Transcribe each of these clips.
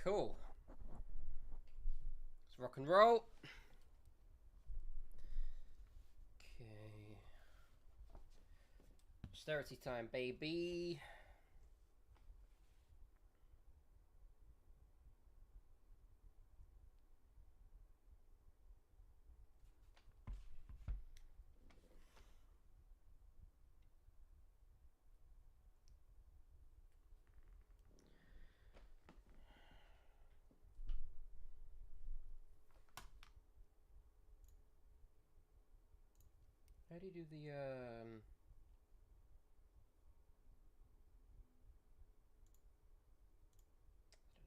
Cool. Let's rock and roll. Okay. Austerity time, baby. How do you do the I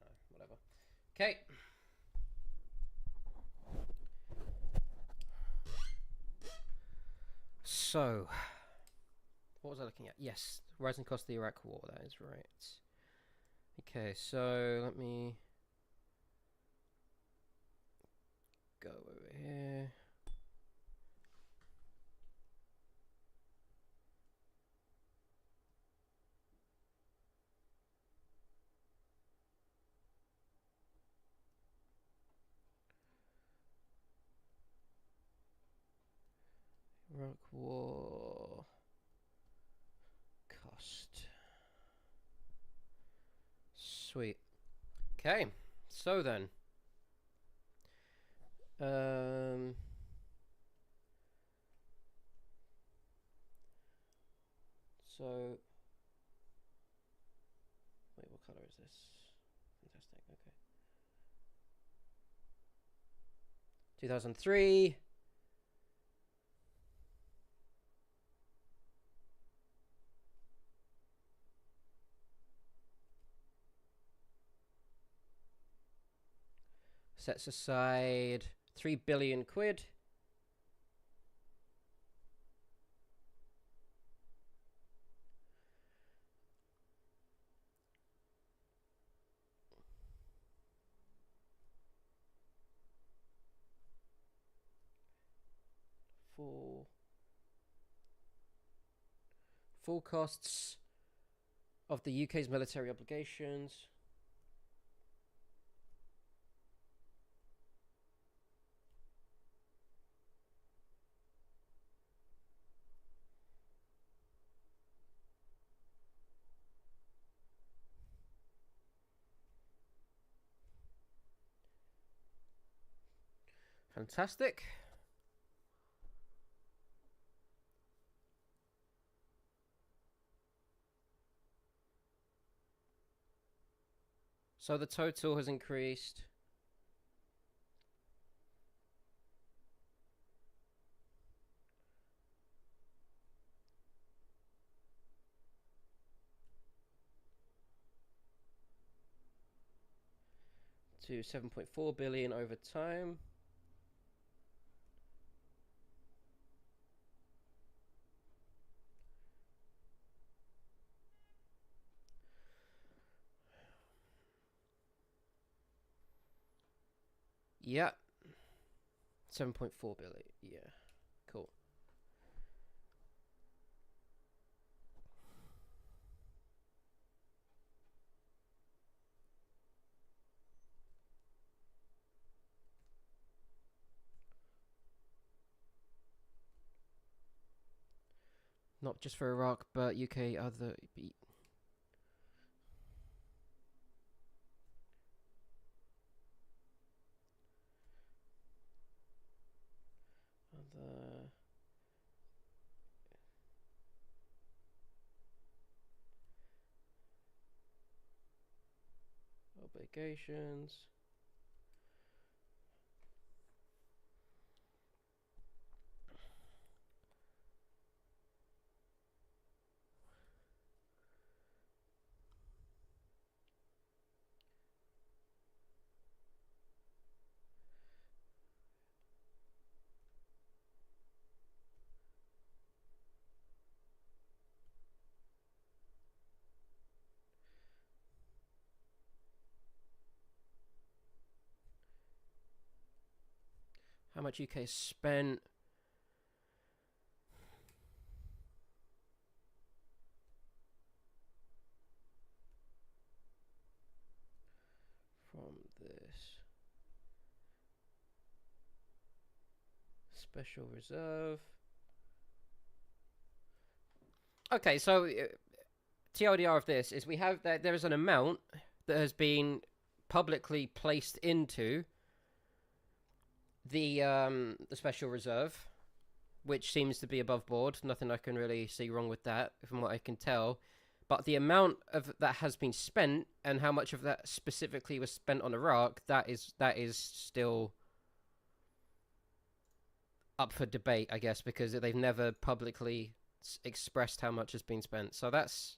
don't know, whatever. Okay. So, what was I looking at? Yes, rising cost of the Iraq War. That is right. Okay, so let me go over here. Iraq War cost. Sweet. Okay, so then. So, wait, what color is this? Fantastic, okay. 2003. Sets aside 3 billion quid. Full costs of the UK's military obligations. Fantastic. So the total has increased. To 7.4 billion over time. Yeah. 7.4 billion. Yeah. Cool. Not just for Iraq, but UK other obligations. How much UK spent from Special reserve. Okay, so TLDR of this is we have that there is an amount that has been publicly placed into the special reserve, which seems to be above board. Nothing I can really see wrong with that, from what I can tell. But the amount of that has been spent and how much of that specifically was spent on Iraq, that is still up for debate, I guess, because they've never publicly expressed how much has been spent. So that's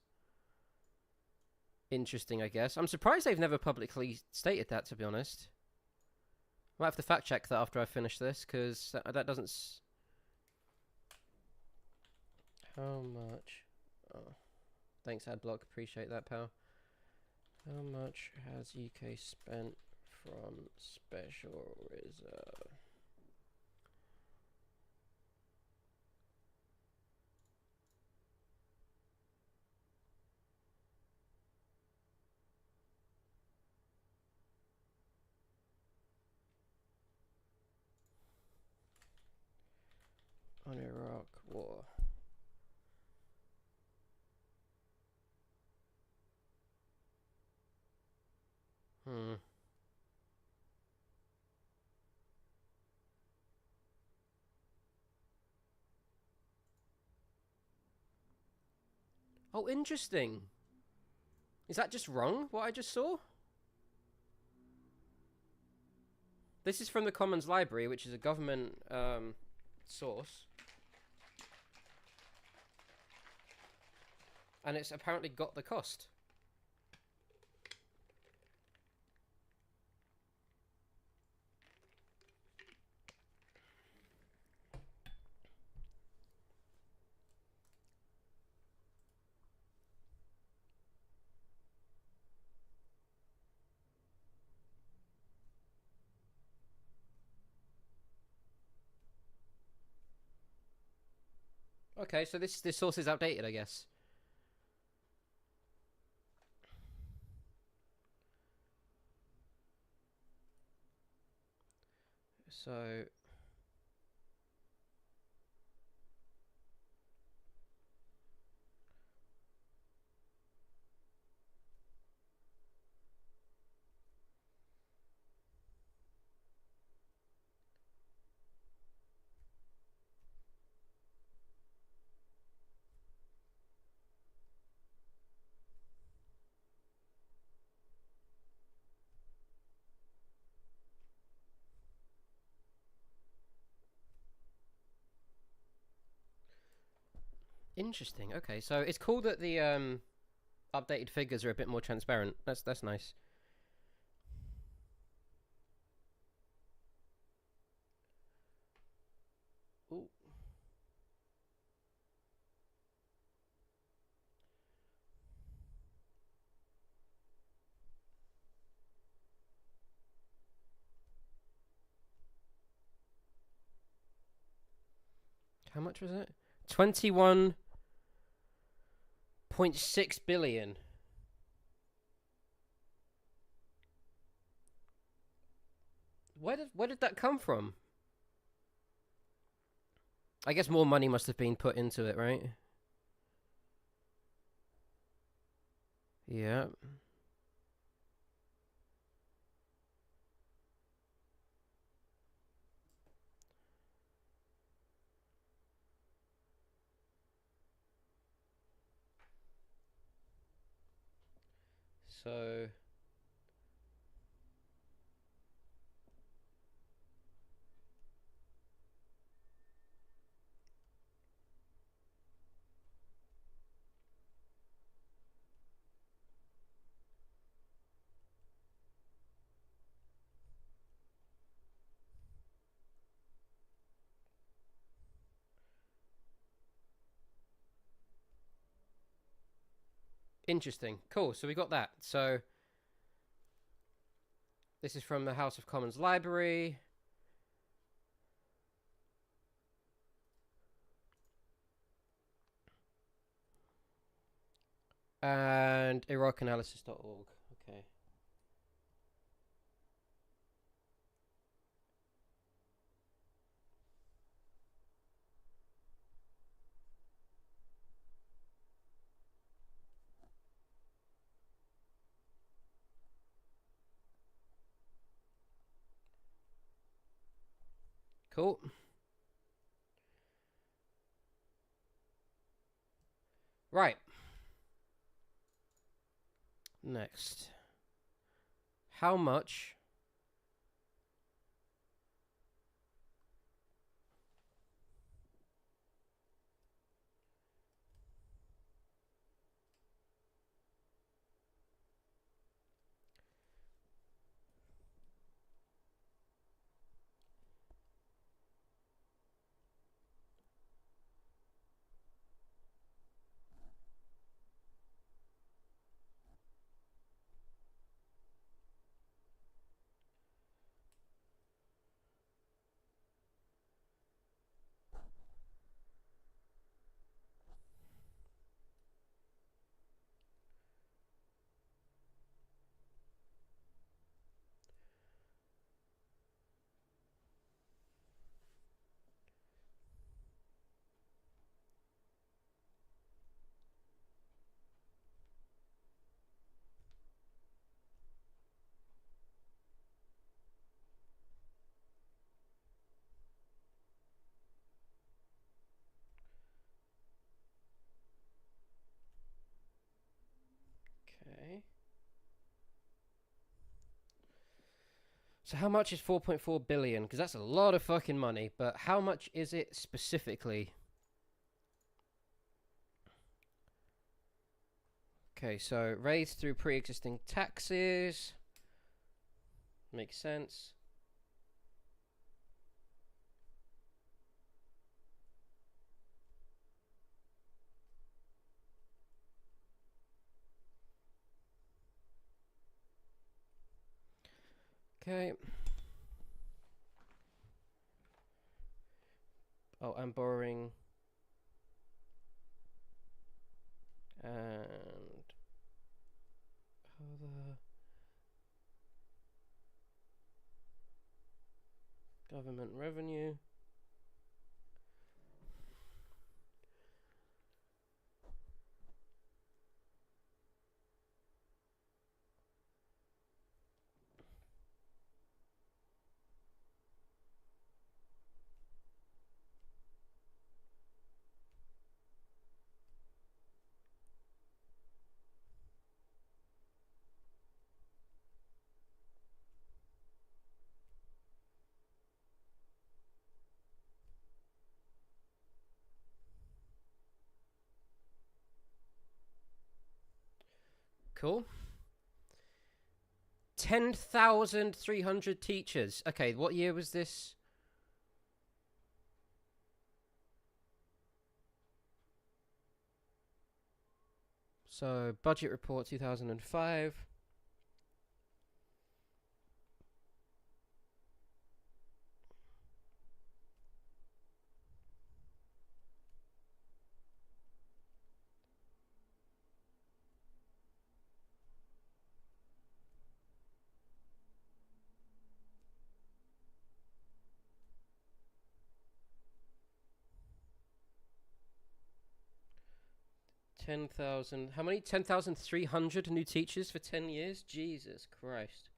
interesting, I guess. I'm surprised they've never publicly stated that, to be honest. Might have to fact check that after I finish this, because that doesn't. How much? Oh, thanks, Adblock. Appreciate that, pal. How much has UK spent from special reserve? On Iraq war. Oh, interesting. Is that just wrong, what I just saw? This is from the Commons Library, which is a government source. And it's apparently got the cost. Okay, so this source is outdated, I guess. So interesting. Okay, so it's cool that the updated figures are a bit more transparent. That's nice. Ooh. How much was it? 21.6 billion. Where did that come from? I guess more money must have been put into it, right? Yeah. So interesting. Cool. So we got that. So this is from the House of Commons Library. And IraqAnalysis.org. Okay. Cool. Right. Next. How much Okay. So how much is 4.4 billion? Because that's a lot of fucking money. But how much is it specifically? Okay, so raised through pre-existing taxes. Makes sense. Okay. Oh, I'm borrowing. And other government revenue. Cool. 10,300 teachers. Okay, what year was this? So, budget report 2005. How many? 10,300 new teachers for 10 years? Jesus Christ.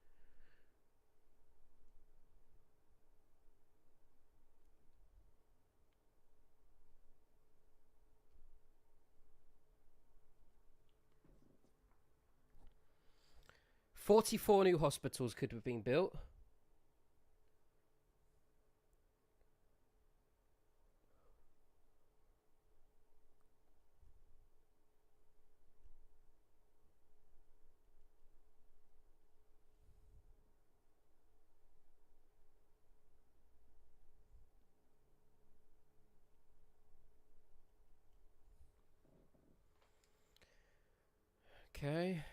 $44 new hospitals could have been built. Okay.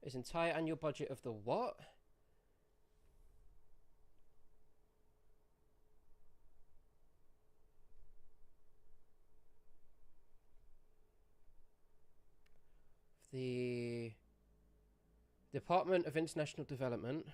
His entire annual budget of the what? The Department of International Development.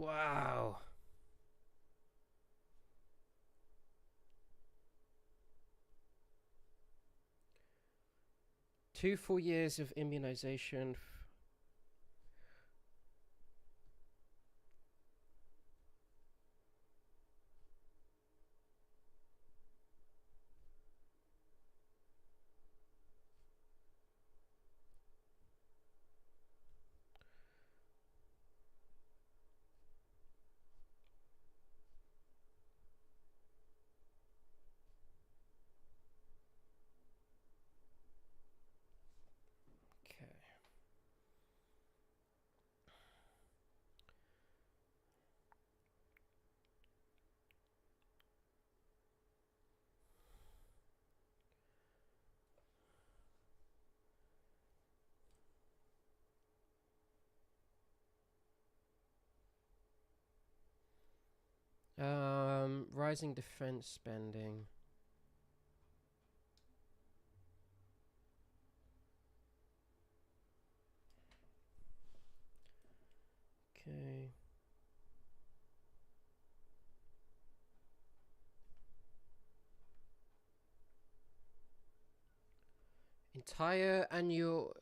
Wow. 2 full years of immunization. Okay. Rising defense spending. Okay. Entire annual.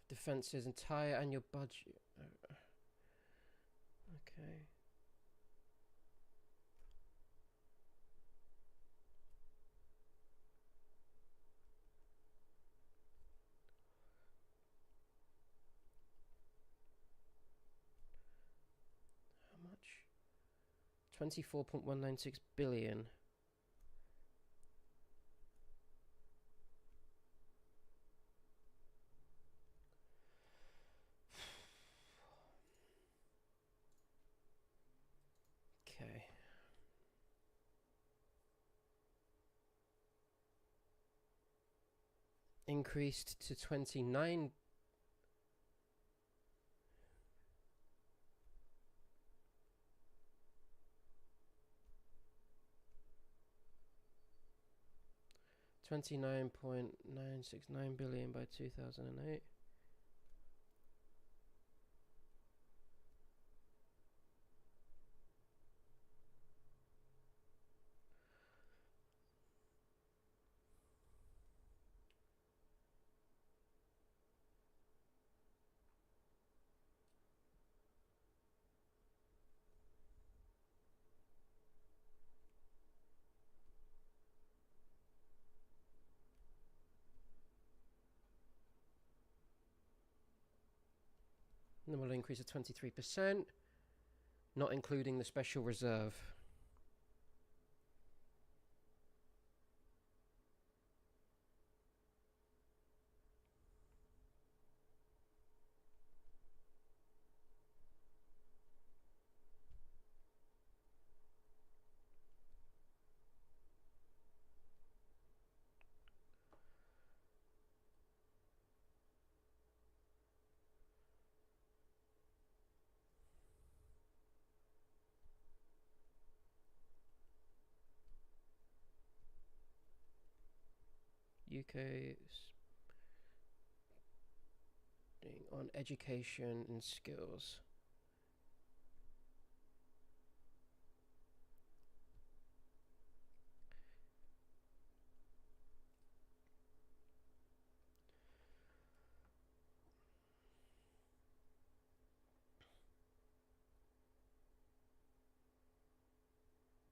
Defense's entire annual budget. Okay. How much? 24.196 billion. Okay. Increased to 29. $29.969 billion by 2008. Normal increase of 23%, not including the special reserve. UK on education and skills.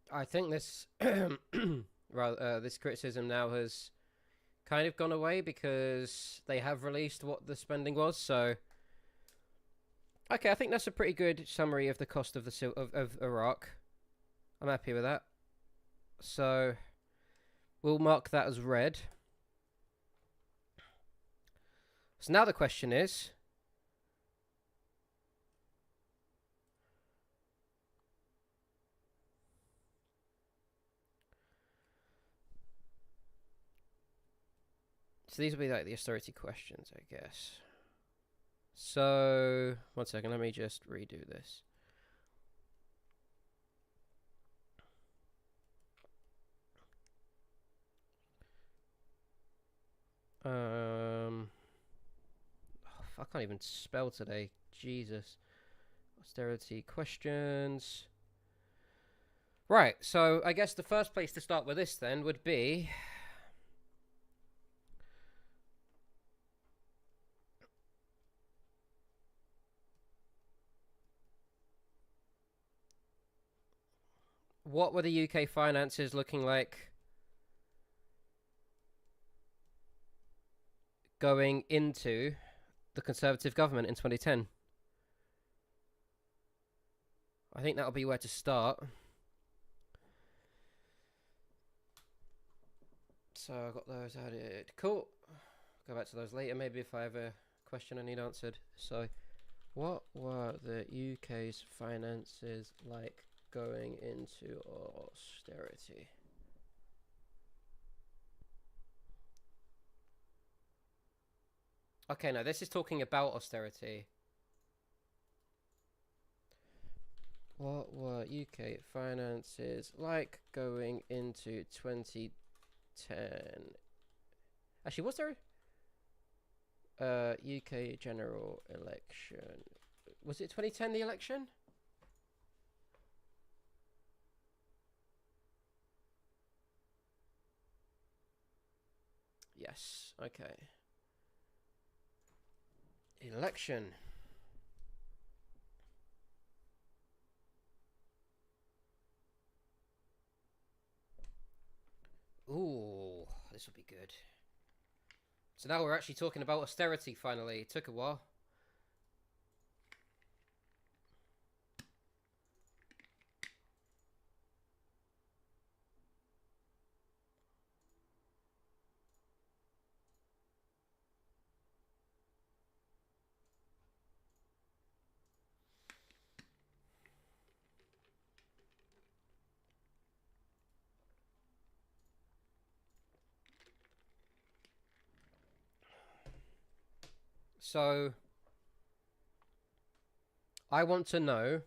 I think this this criticism now has kind of gone away because they have released what the spending was. So, okay, I think that's a pretty good summary of the cost of the of Iraq. I'm happy with that. So, we'll mark that as red. So now the question is, so these will be like the austerity questions, I guess. So, one second, let me just redo this. Oh, I can't even spell today. Jesus. Austerity questions. Right, so I guess the first place to start with this then would be... what were the UK finances looking like going into the Conservative government in 2010? I think that'll be where to start. So I got those added. Cool. Go back to those later, maybe if I have a question I need answered. So, what were the UK's finances like going into austerity? Okay, no, this is talking about austerity. What were UK finances like going into 2010? Actually, was there UK general election? Was it 2010 the election? Yes. Okay. Election. Ooh, this will be good. So now we're actually talking about austerity finally. It took a while. So I want to know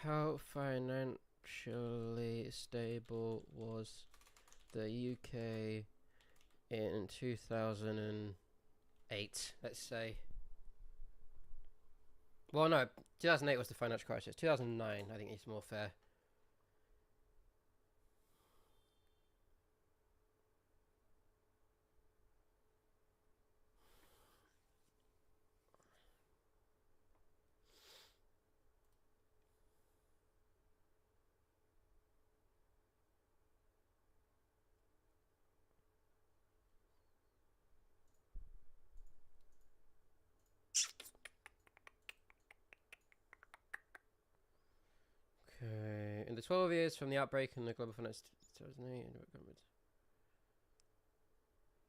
how financially stable was the UK in 2008, let's say. Well, no, 2008 was the financial crisis. 2009, I think, is more fair. Okay, in the 12 years from the outbreak in the global finance 2008,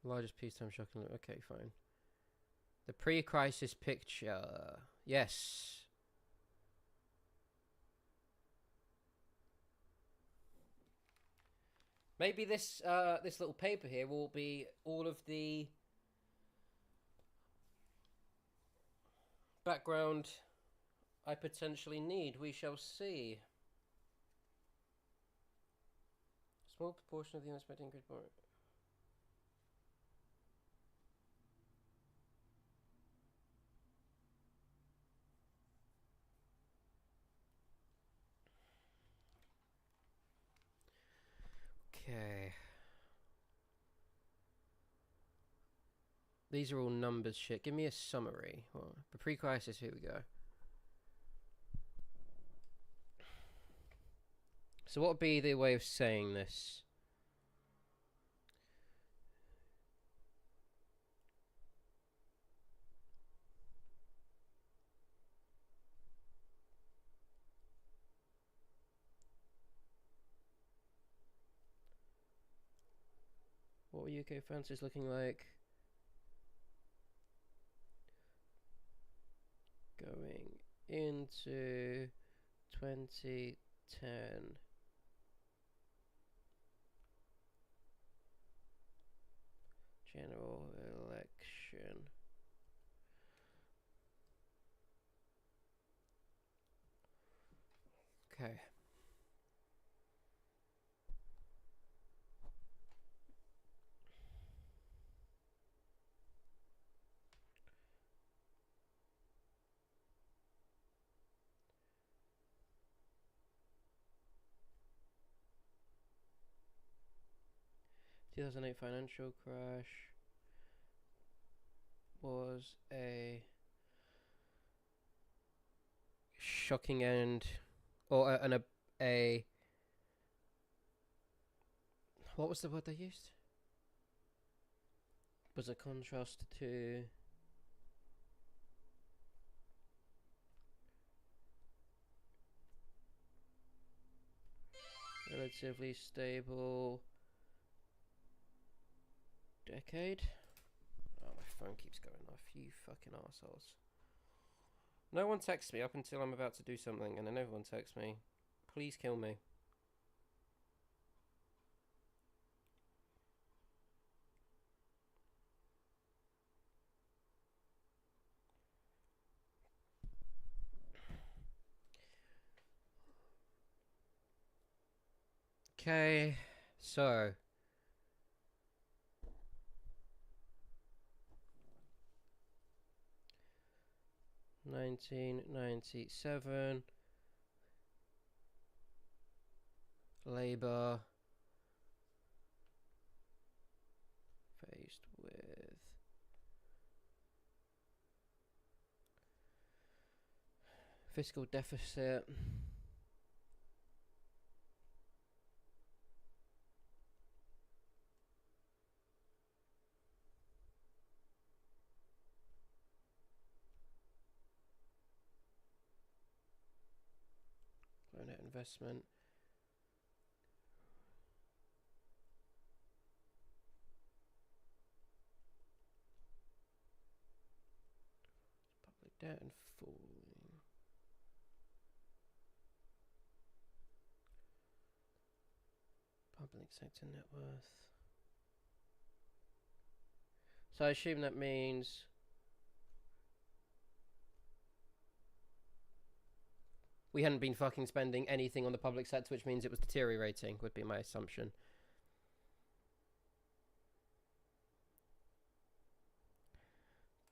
largest peacetime shock. Okay, fine. The pre-crisis picture. Yes. Maybe this this little paper here will be all of the background I potentially need. We shall see. Small proportion of the unexpected grid bar. Okay. These are all numbers shit. Give me a summary. Well, the pre-crisis, here we go. So what would be the way of saying this? What were UK finances looking like going into 2010? General election. inflation. Okay. The 2008 financial crash was a shocking end, or a what was the word they used? Was a contrast to relatively stable decade. Oh, my phone keeps going off. You fucking assholes. No one texts me up until I'm about to do something, and then everyone texts me. Please kill me. Okay, so 1997, Labour faced with fiscal deficit. Net investment. Public debt and falling. Public sector net worth. So I assume that means we hadn't been fucking spending anything on the public sector, which means it was deteriorating, would be my assumption.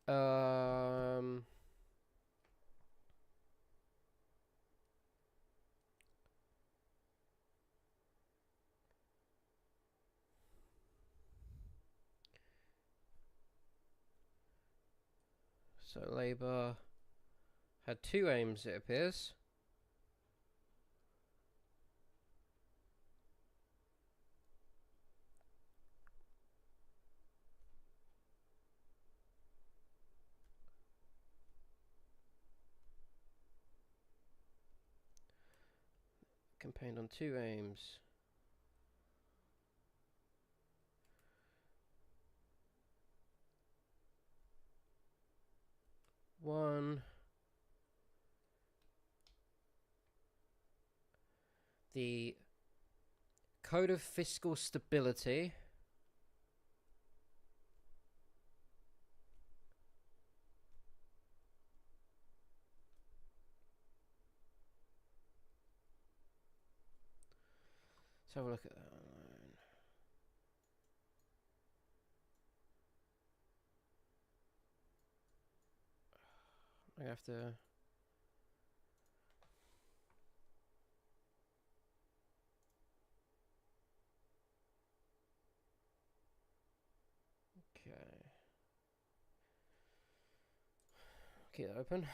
So Labour had two aims, it appears. Campaigned on two aims. One, the Code of Fiscal Stability. Let's have a look at that line. I have to. Okay. Keep that open.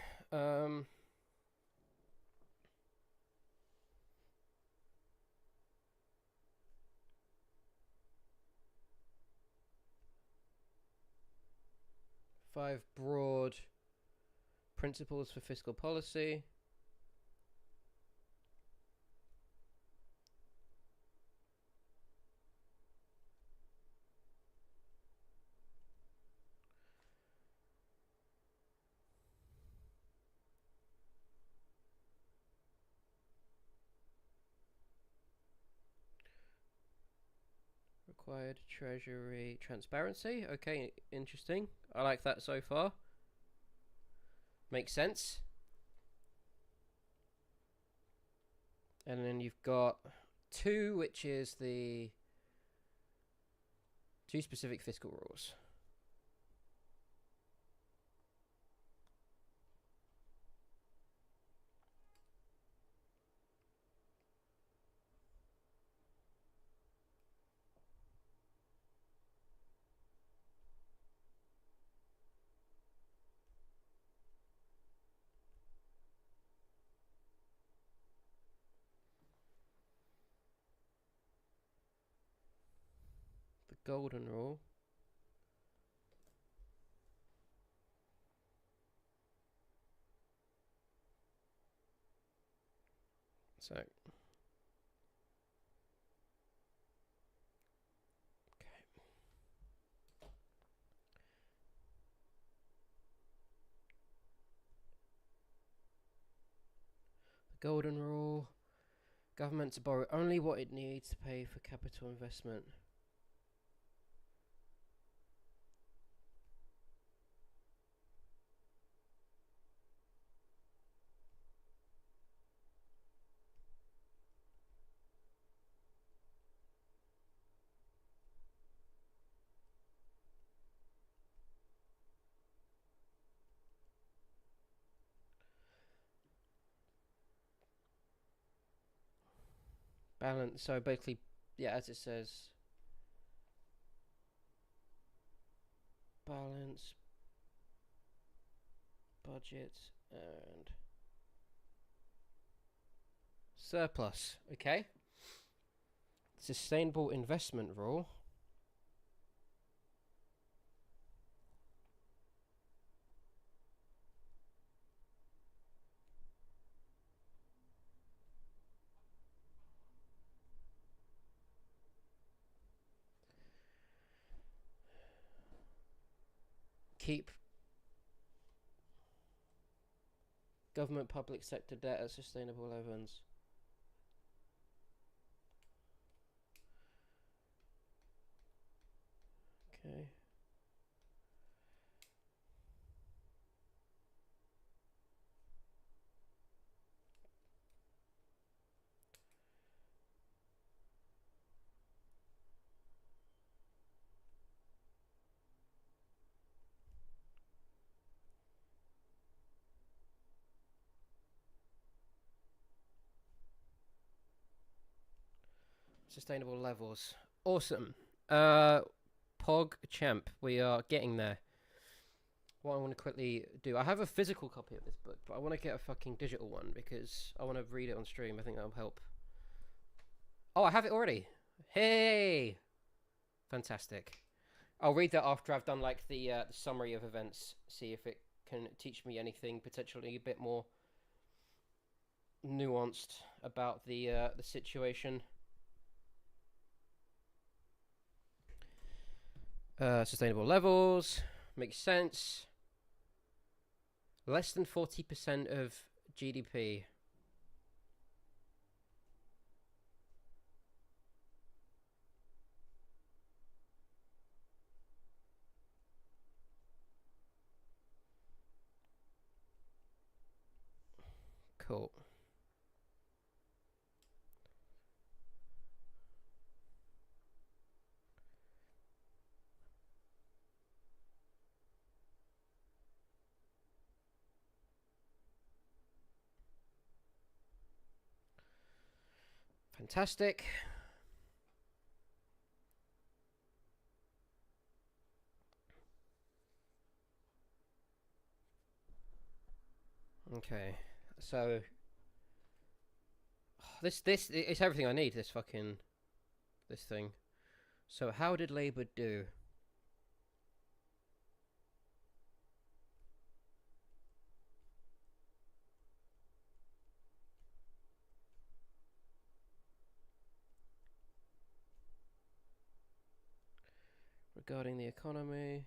5 broad principles for fiscal policy. Required treasury transparency. Okay, interesting. I like that so far. Makes sense. And then you've got 2, which is the 2 specific fiscal rules. The golden rule. So, okay. The golden rule. Government to borrow only what it needs to pay for capital investment. Balance. So basically, yeah, as it says, balance, budget, and surplus. Okay. Sustainable investment rule. Keep government public sector debt at sustainable levels. Okay. Sustainable levels. Awesome. Pog Champ. We are getting there. What I want to quickly do, I have a physical copy of this book, but I want to get a fucking digital one because I want to read it on stream. I think that'll help. Oh, I have it already. Hey! Fantastic. I'll read that after I've done like the summary of events, see if it can teach me anything potentially a bit more nuanced about the situation. Sustainable levels makes sense. Less than 40% of GDP. Cool. Fantastic. Okay, so this it's everything I need. This thing. So how did Labour do? Regarding the economy.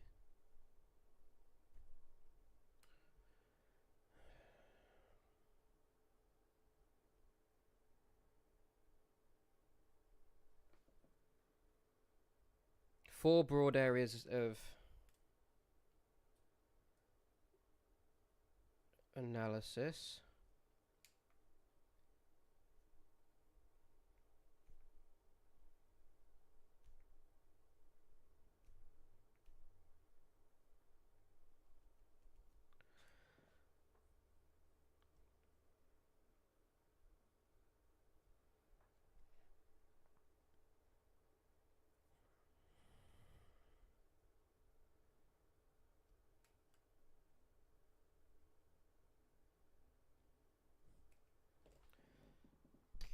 4 broad areas of analysis.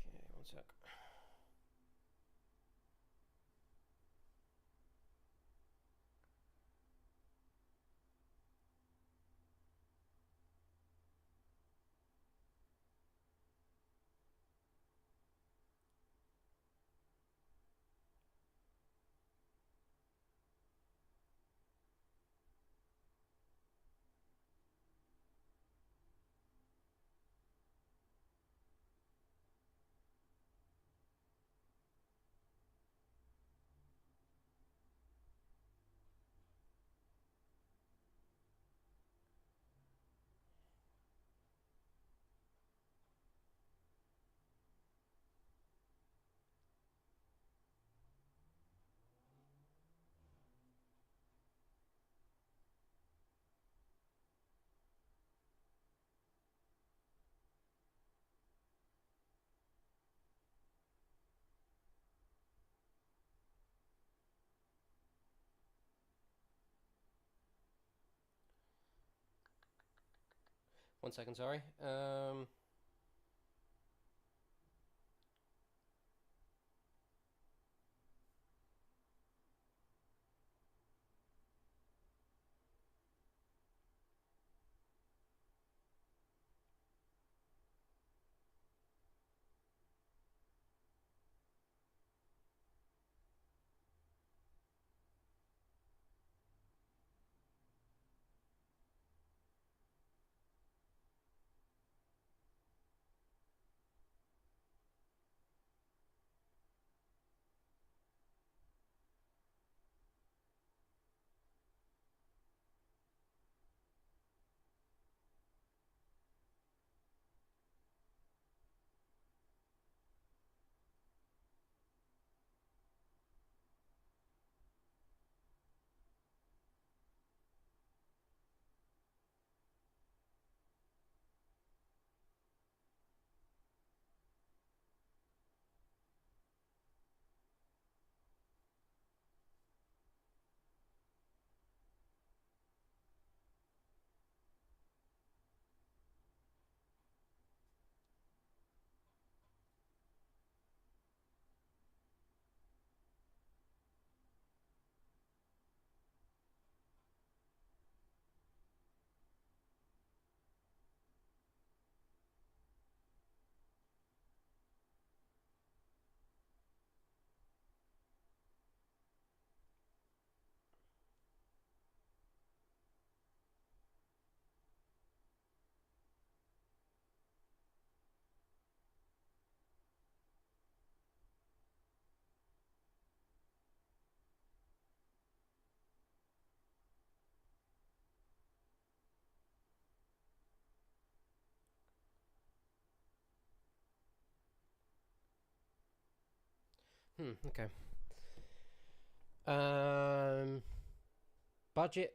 Okay, one sec. One second, sorry. Okay. Budget.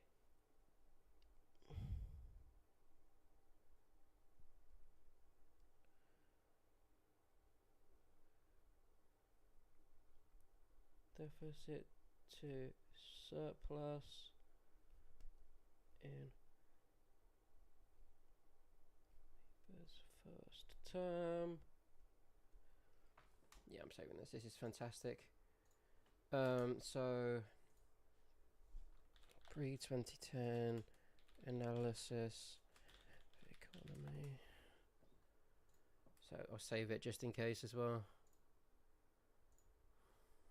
Deficit to surplus in this first term. Yeah, I'm saving this. This is fantastic. So pre-2010 analysis economy. So I'll save it just in case as well.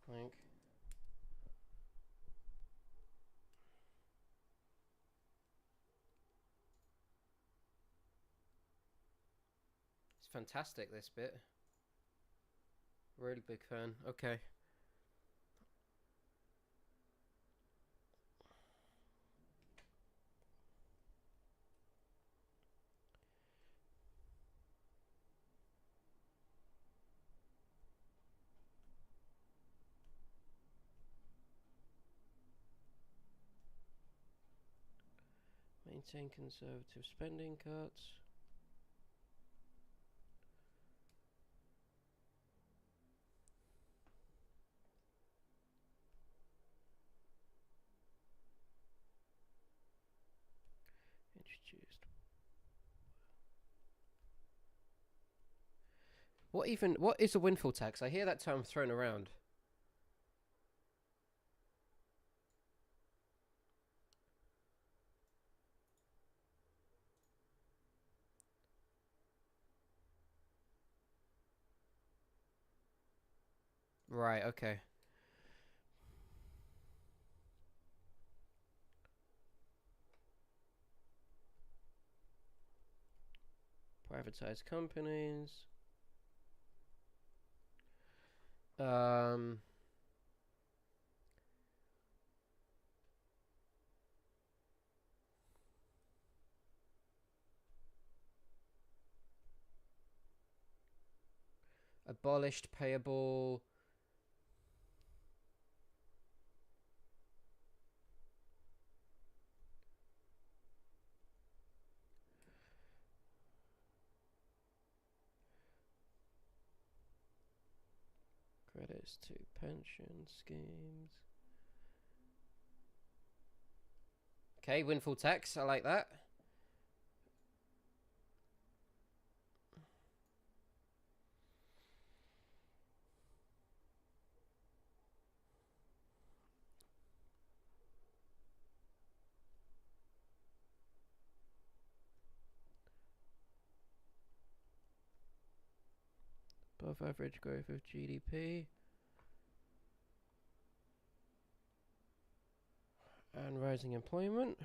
I think. It's fantastic, this bit. Really big fan. Okay. Maintain conservative spending cuts. Introduced. What is a windfall tax? I hear that term thrown around. Right, okay. Privatized companies. Abolished payable. Credits to pension schemes. Okay, windfall tax. I like that. Above average growth of GDP. And rising employment.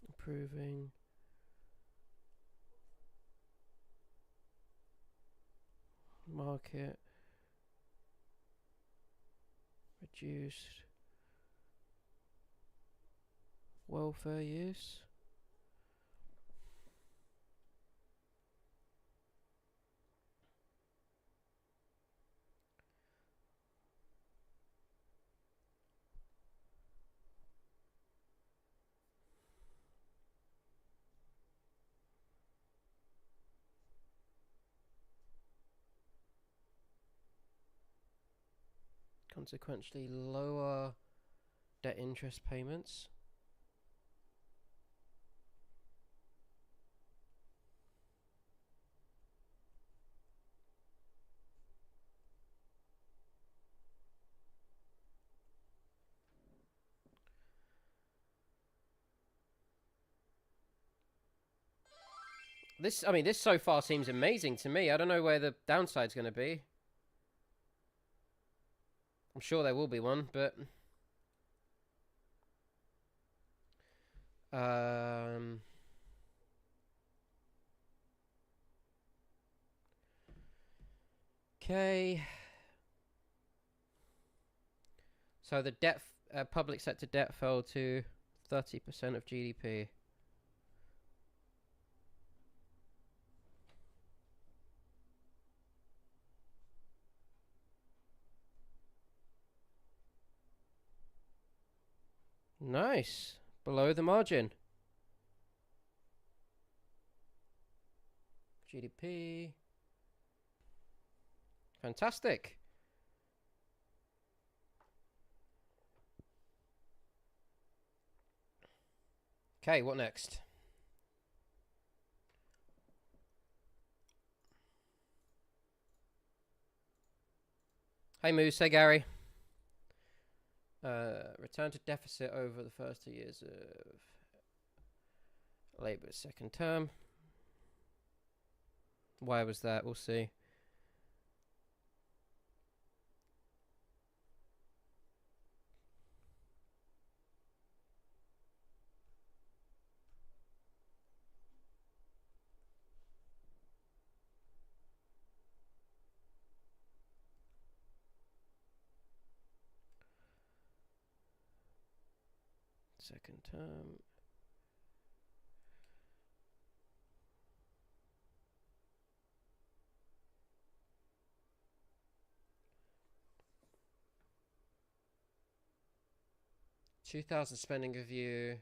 Improving market. Reduced welfare use. Consequently, lower debt interest payments. This so far seems amazing to me. I don't know where the downside's going to be. I'm sure there will be one, but okay. So the debt, public sector debt fell to 30% of GDP. Nice. Below the margin. GDP. Fantastic. Okay, what next? Hey Moose, hey Gary. Return to deficit over the first 2 years of Labour's second term. Why was that? We'll see. Second term. $2,000 spending review.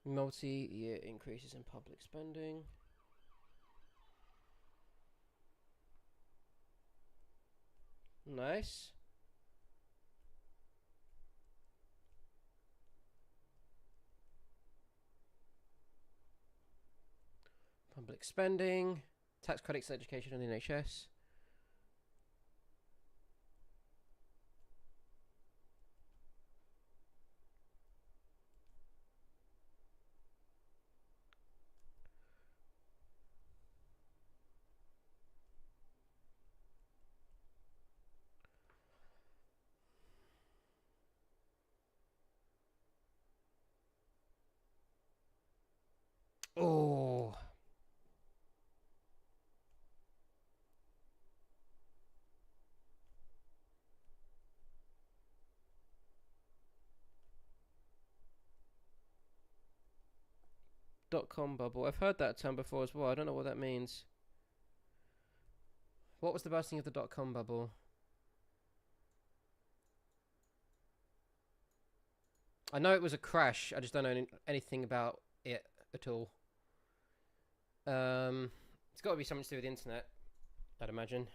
Multi-year increases in public spending. Nice. Public spending, tax credits, education, and NHS. Oh. .com bubble. I've heard that term before as well. I don't know what that means. What was the bursting of the .com bubble? I know it was a crash. I just don't know anything about it at all. It's got to be something to do with the internet, I'd imagine.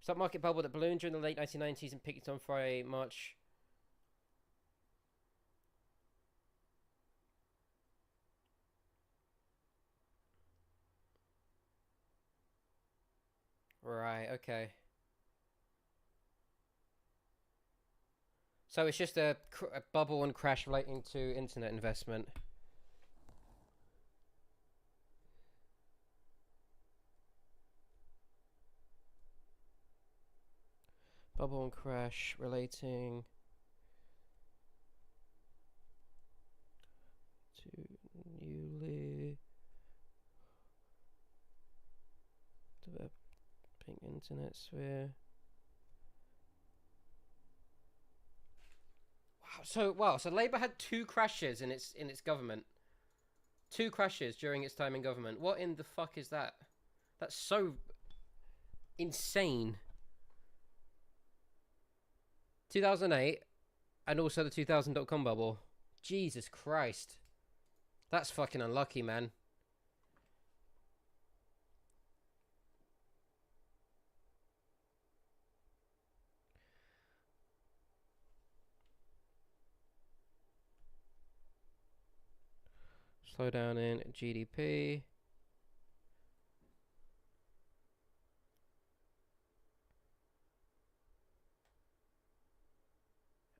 Stock market bubble that ballooned during the late 1990s and peaked on Friday, March. Right, okay. So it's just a bubble and crash relating to internet investment. Bubble and crash relating to newly developing internet sphere. So Labour had 2 crashes in its government. 2 crashes during its time in government. What in the fuck is that? That's so insane. 2008 and also the 2000.com bubble. Jesus Christ. That's fucking unlucky, man. Slowdown in GDP.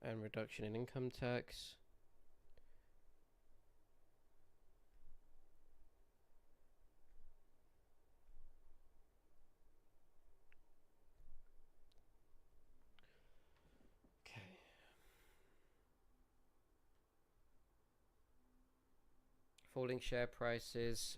And reduction in income tax. Okay. Falling share prices.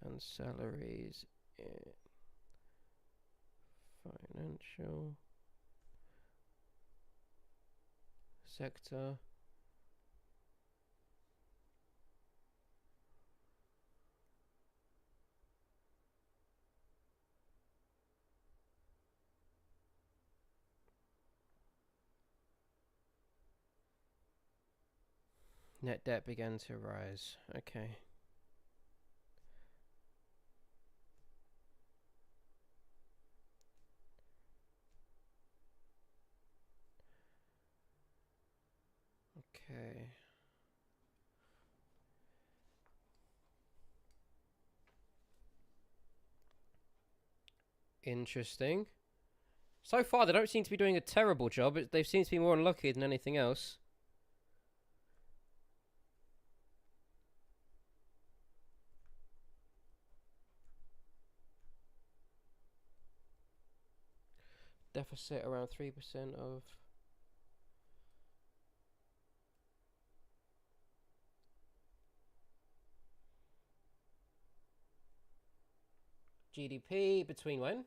And salaries in financial sector. Net debt began to rise. Okay. Okay. Interesting. So far, they don't seem to be doing a terrible job. They seem to be more unlucky than anything else. deficit around 3% of GDP between when?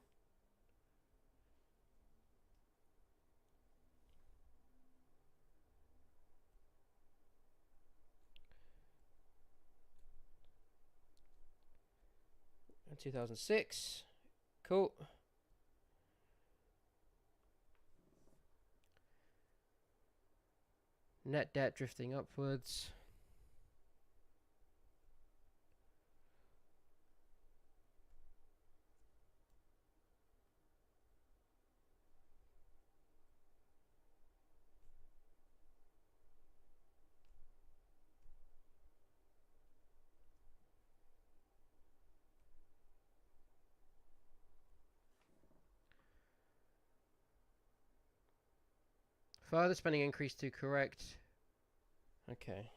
In 2006. Cool. Net debt drifting upwards. Further spending increase to correct. Okay.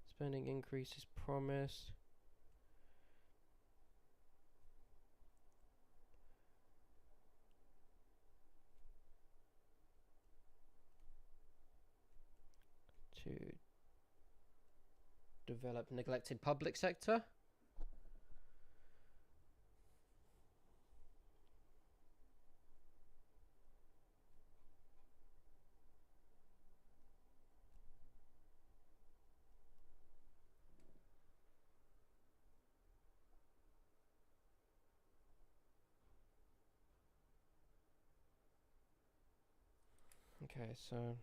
Spending increase is promised. To develop neglected public sector. Okay, so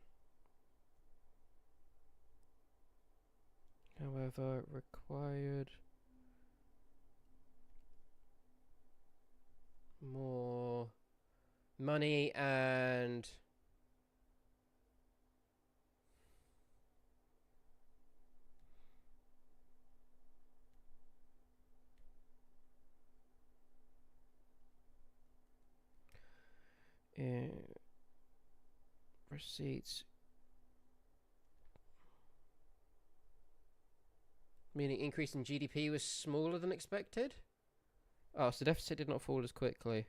however required more money and receipts, meaning increase in GDP was smaller than expected. Oh, so deficit did not fall as quickly.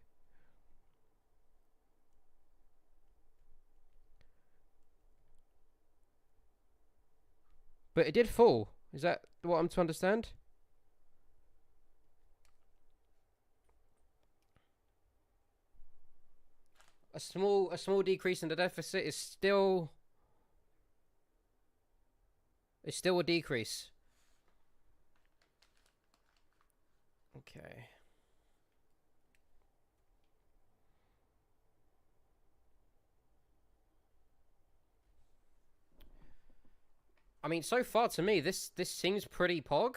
But it did fall. Is that what I'm to understand? A small decrease in the deficit is still a decrease. Okay. I mean, so far to me, this seems pretty pog.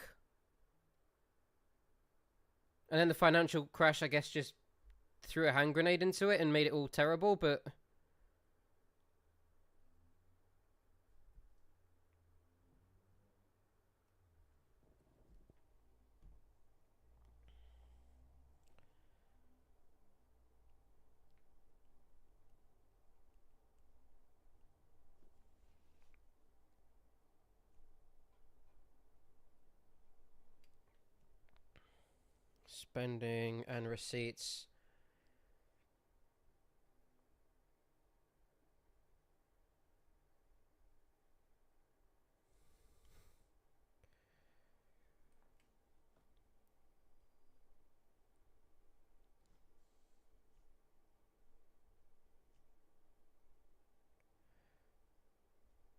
And then the financial crash, I guess, just threw a hand grenade into it and made it all terrible, but spending and receipts.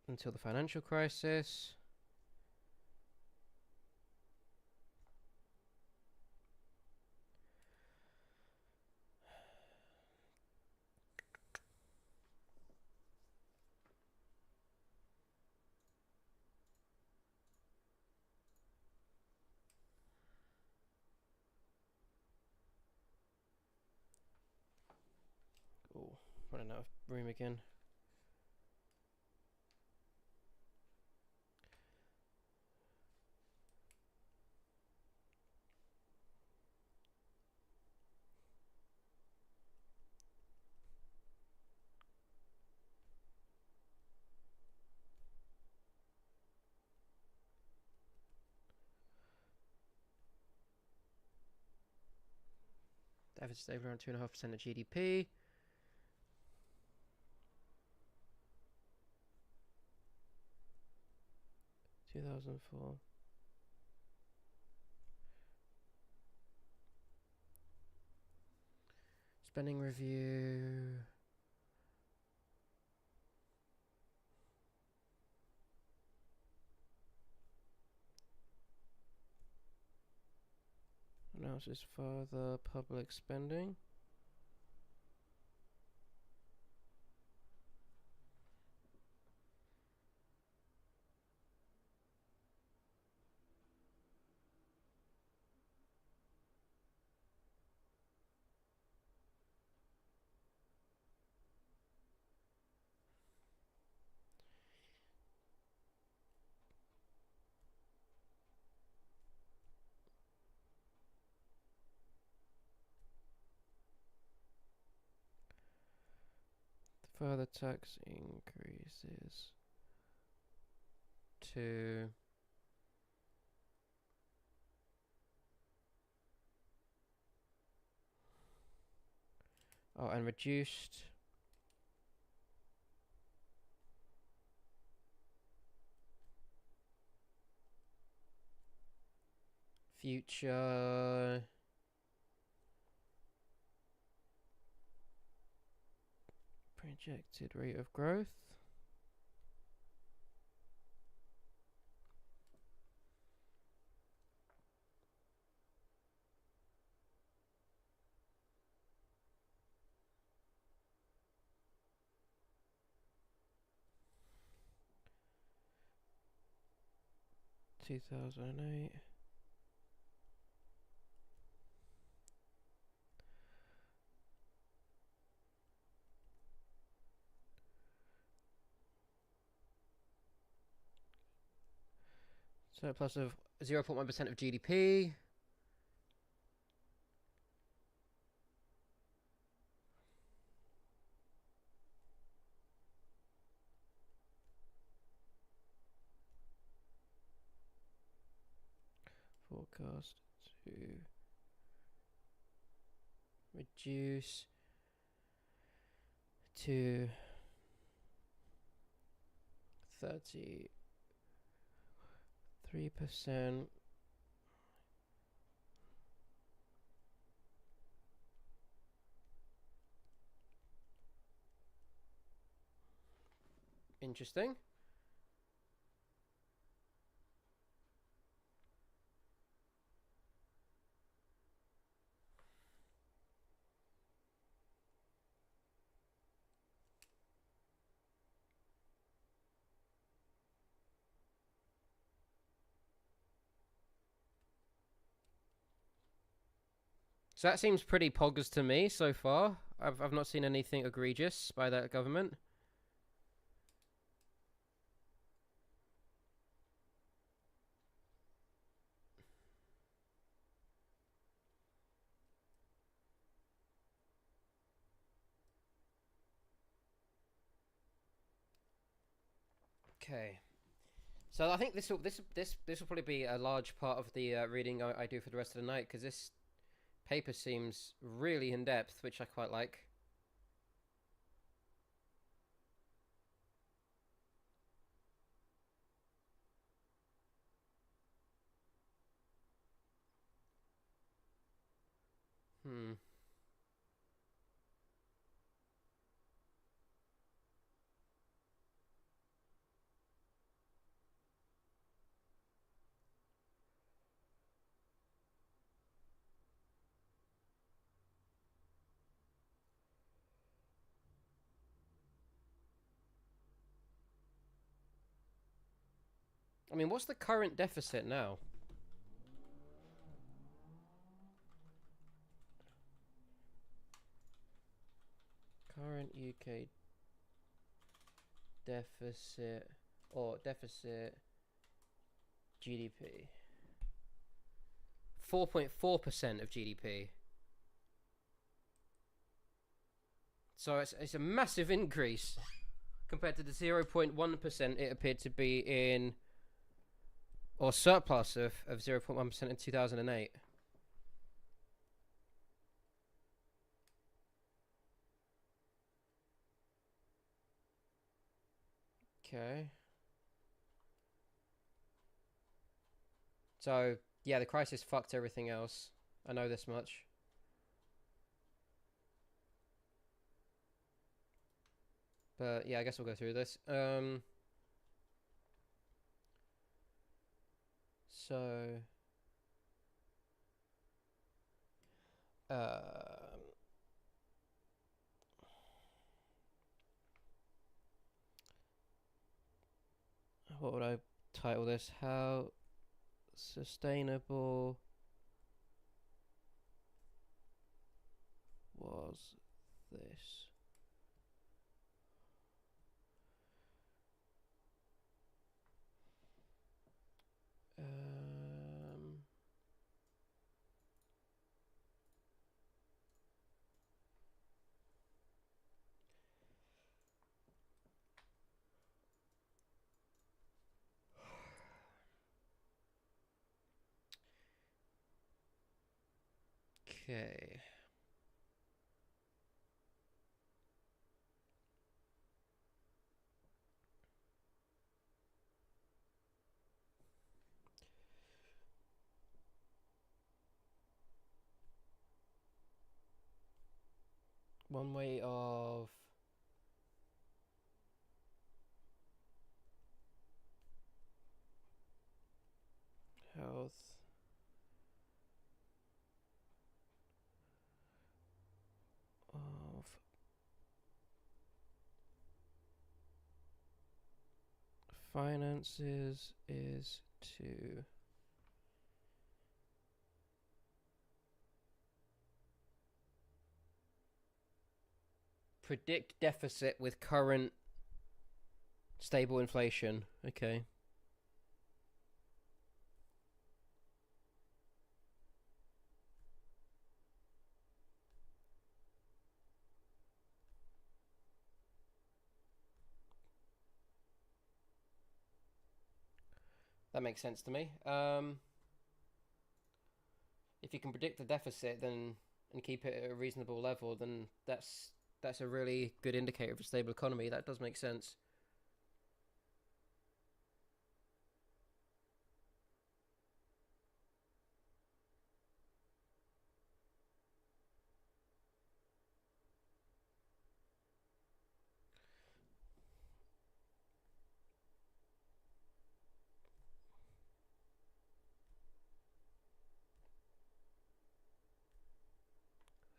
Until the financial crisis. Oh, running out of room again. Deficit stable around 2.5% of GDP. (2004). Spending review. Analysis further public spending. Further tax increases to and reduced future projected rate of growth. (2008). Surplus of 0.1% of GDP. Forecast to reduce to 33%. Interesting. So that seems pretty poggers to me so far. I've not seen anything egregious by that government. Okay. So I think this will probably be a large part of the reading I do for the rest of the night, because this paper seems really in depth, which I quite like. I mean, what's the current deficit now? Current UK deficit GDP. 4.4% of GDP. So it's a massive increase compared to the 0.1% it appeared to be in, or surplus of 0.1% in 2008. Okay. So, yeah, the crisis fucked everything else. I know this much. But, yeah, I guess we'll go through this. So... what would I title this? How sustainable was this? Okay. One way of health of finances is to predict deficit with current stable inflation. Okay. That makes sense to me. If you can predict the deficit, then and keep it at a reasonable level, then that's a really good indicator of a stable economy. That does make sense.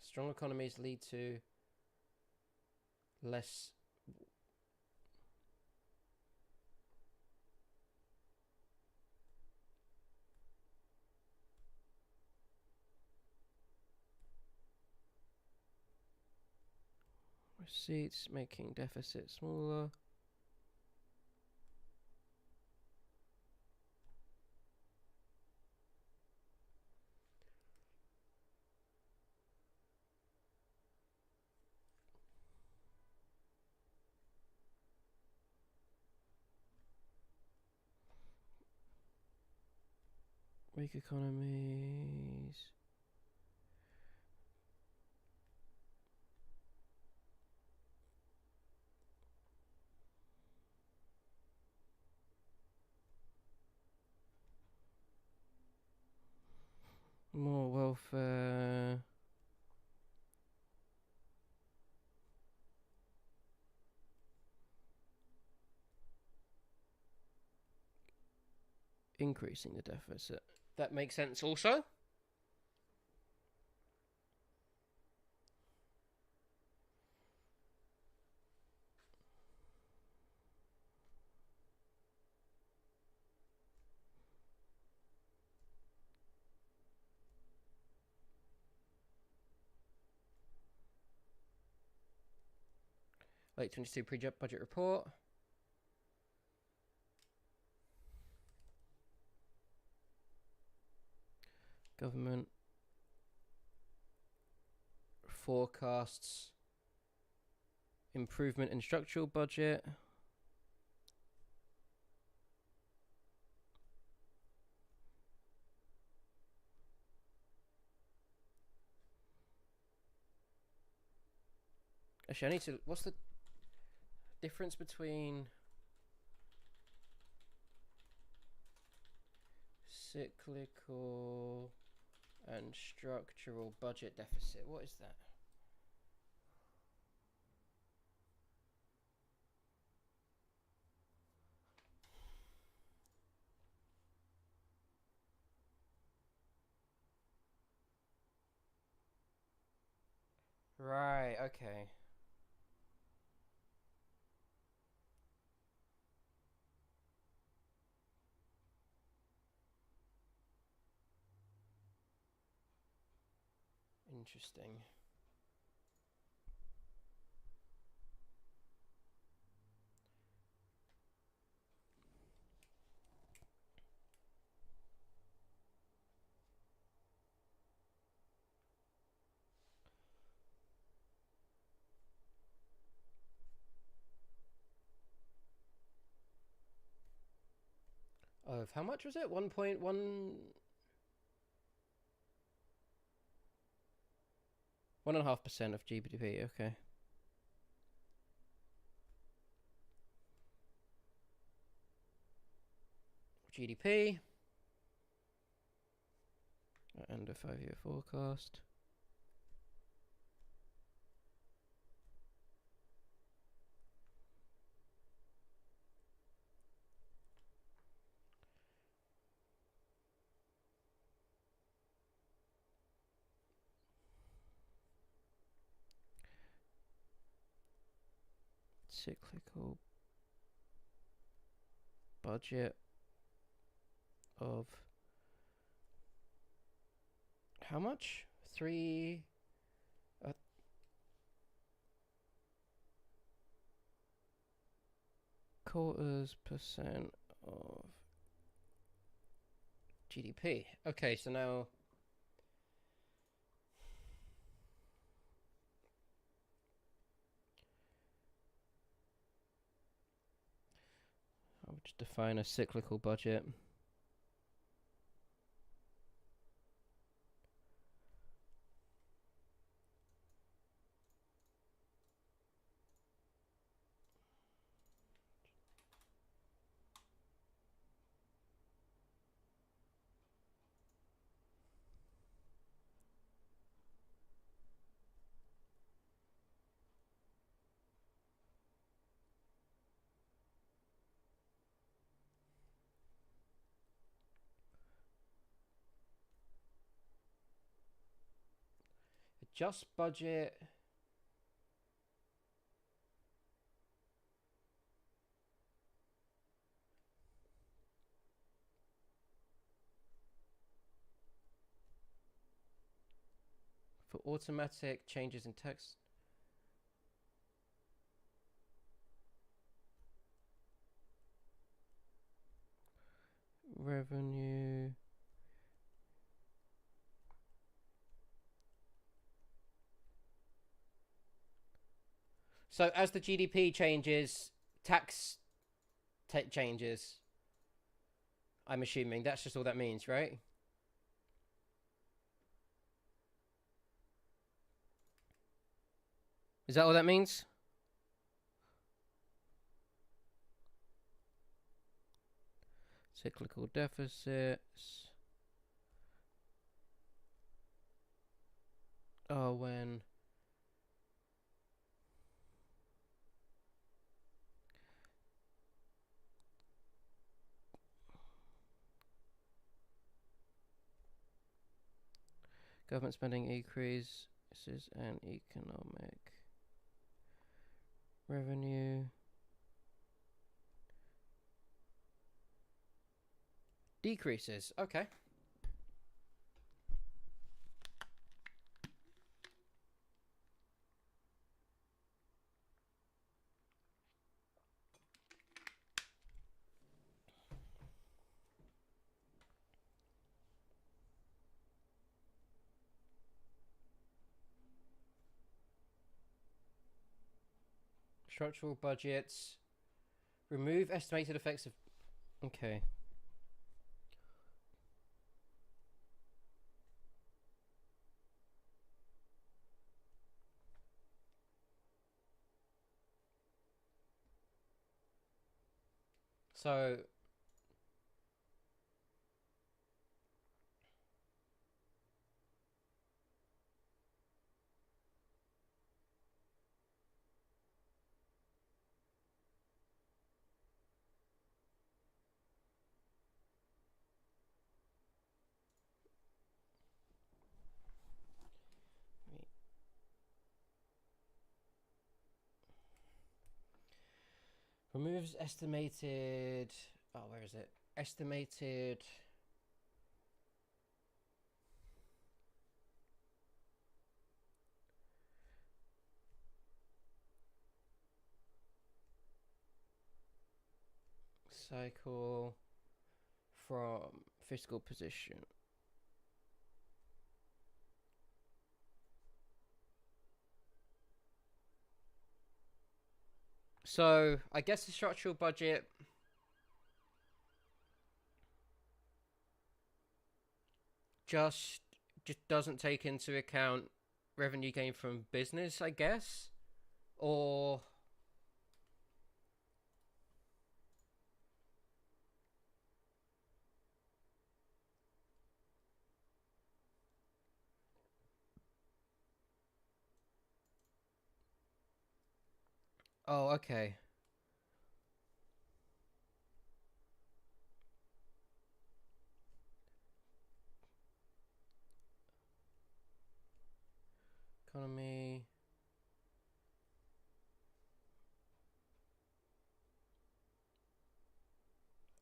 Strong economies lead to less receipts, making deficit smaller. Weak economies. More welfare. Increasing the deficit. That makes sense also. Late 22 pre-budget report. Government forecasts improvement in structural budget. Actually, I need to. What's the difference between Cyclical and structural budget deficit. What is that? Right, okay. Interesting. Of how much was it? 1.1. 1.5% of GDP. Okay. GDP and a 5-year forecast. Cyclical budget of how much? 3 quarters% of GDP. Okay, so now I'll just define a cyclical budget. Adjust budget. For automatic changes in text. Revenue. So as the GDP changes, tax changes. I'm assuming that's just all that means, right? Is that all that means? Cyclical deficits. Oh, when government spending increases and economic revenue decreases. Okay. Structural budgets. Remove estimated effects of. Okay. So Removes estimated... Oh, where is it? Estimated... cycle from fiscal position. So, I guess the structural budget just doesn't take into account revenue gain from business, I guess? Or... Oh, okay. Economy...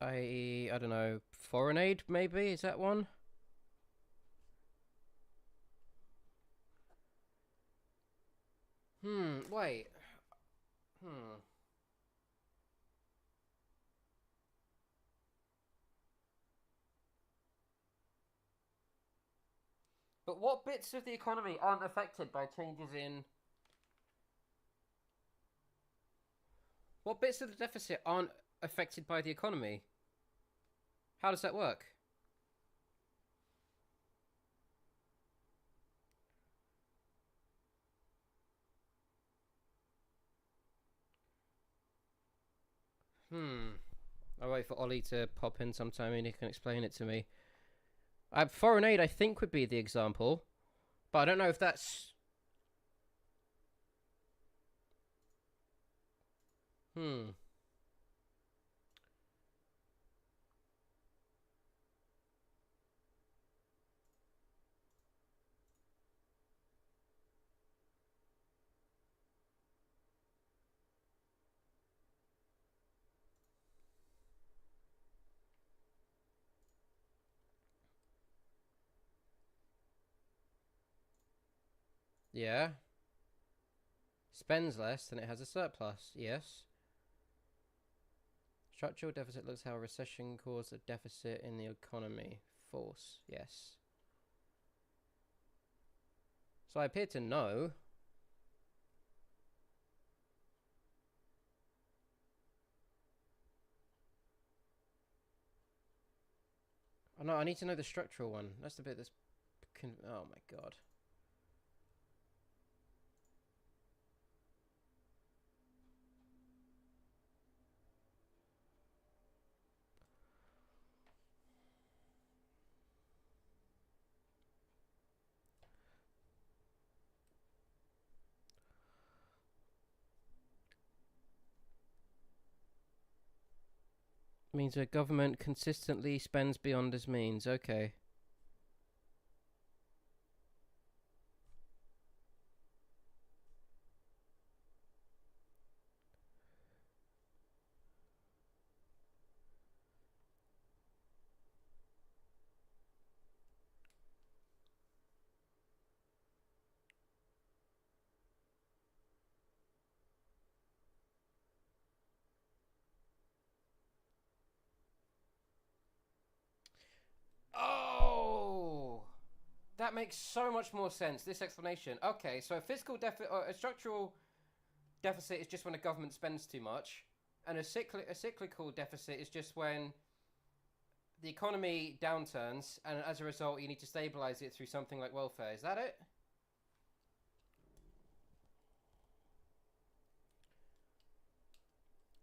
I don't know, foreign aid maybe? Is that one? Wait. But what bits of the economy aren't affected by changes in... What bits of the deficit aren't affected by the economy? How does that work? I'll wait for Ollie to pop in sometime and he can explain it to me. Foreign aid, I think, would be the example. But I don't know if that's... Yeah. Spends less than it has a surplus. Yes. Structural deficit looks how a recession caused a deficit in the economy. False. Yes. So I appear to know. Oh no, I need to know the structural one. That's the bit that's... Oh my god. Means a government consistently spends beyond its means. Okay. Oh! That makes so much more sense, this explanation. Okay, so a fiscal deficit, or a structural deficit is just when a government spends too much, and a cyclical deficit is just when the economy downturns, and as a result, you need to stabilize it through something like welfare. Is that it?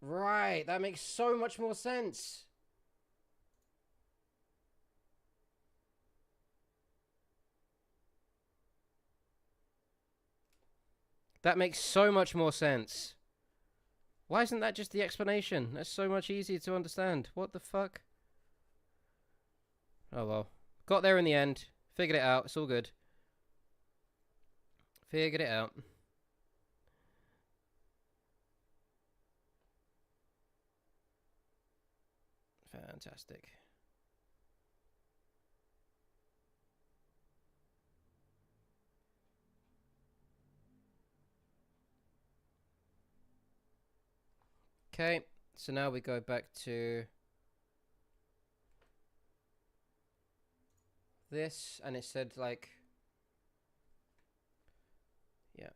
Right, that makes so much more sense. That makes so much more sense. Why isn't that just the explanation? That's so much easier to understand. What the fuck? Oh well. Got there in the end. Figured it out. It's all good. Figured it out. fantastic. Okay, so now we go back to this, and it said like, yeah.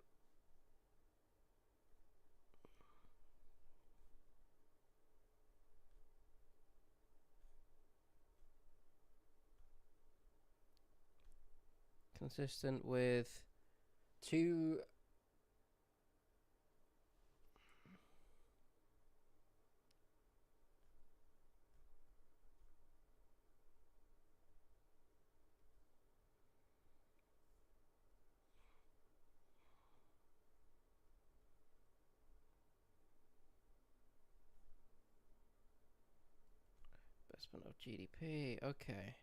Consistent with two. Investment of GDP. Okay.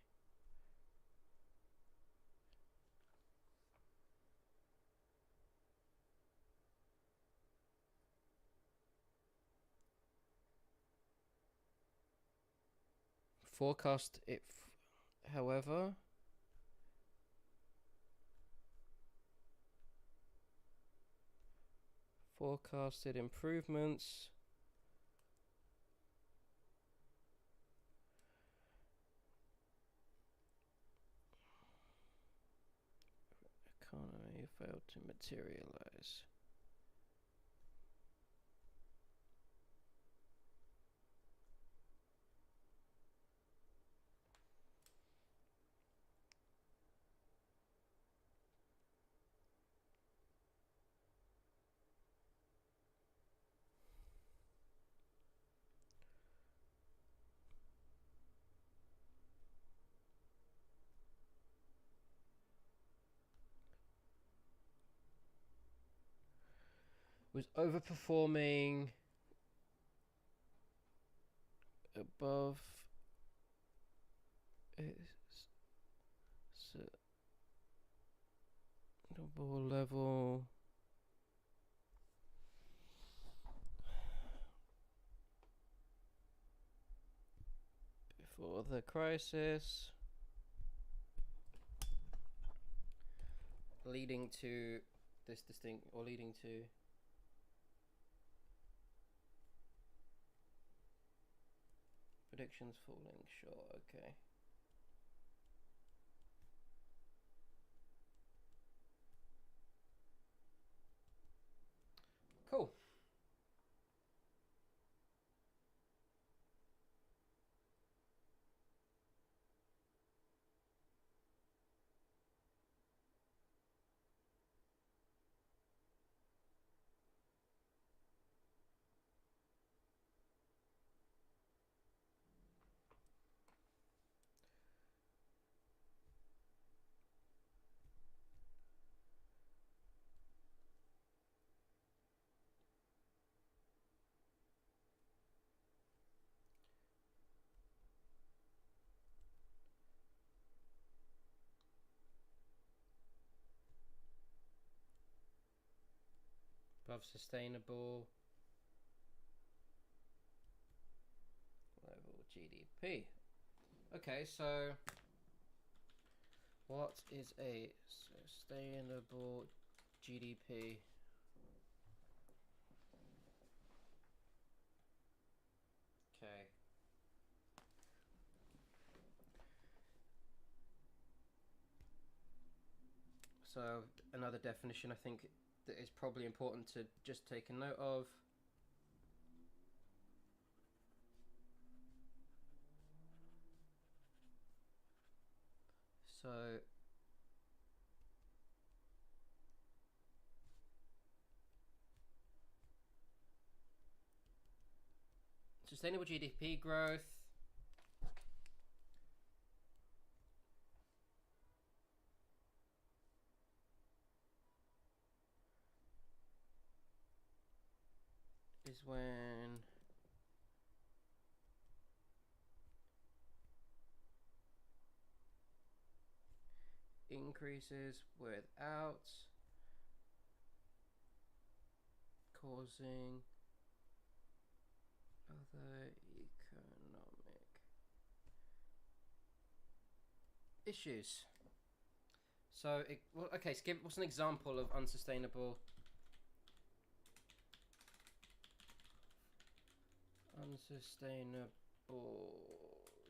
Forecast it, however. Forecasted improvements. Economy failed to materialize. Was overperforming above its double level before the crisis, leading to this distinct, or leading to predictions falling short. Okay. Cool. Above sustainable level GDP. Okay, so what is a sustainable GDP? Okay. So another definition I think that is probably important to just take a note of. So sustainable GDP growth is when increases without causing other economic issues. So, okay, so what's an example of unsustainable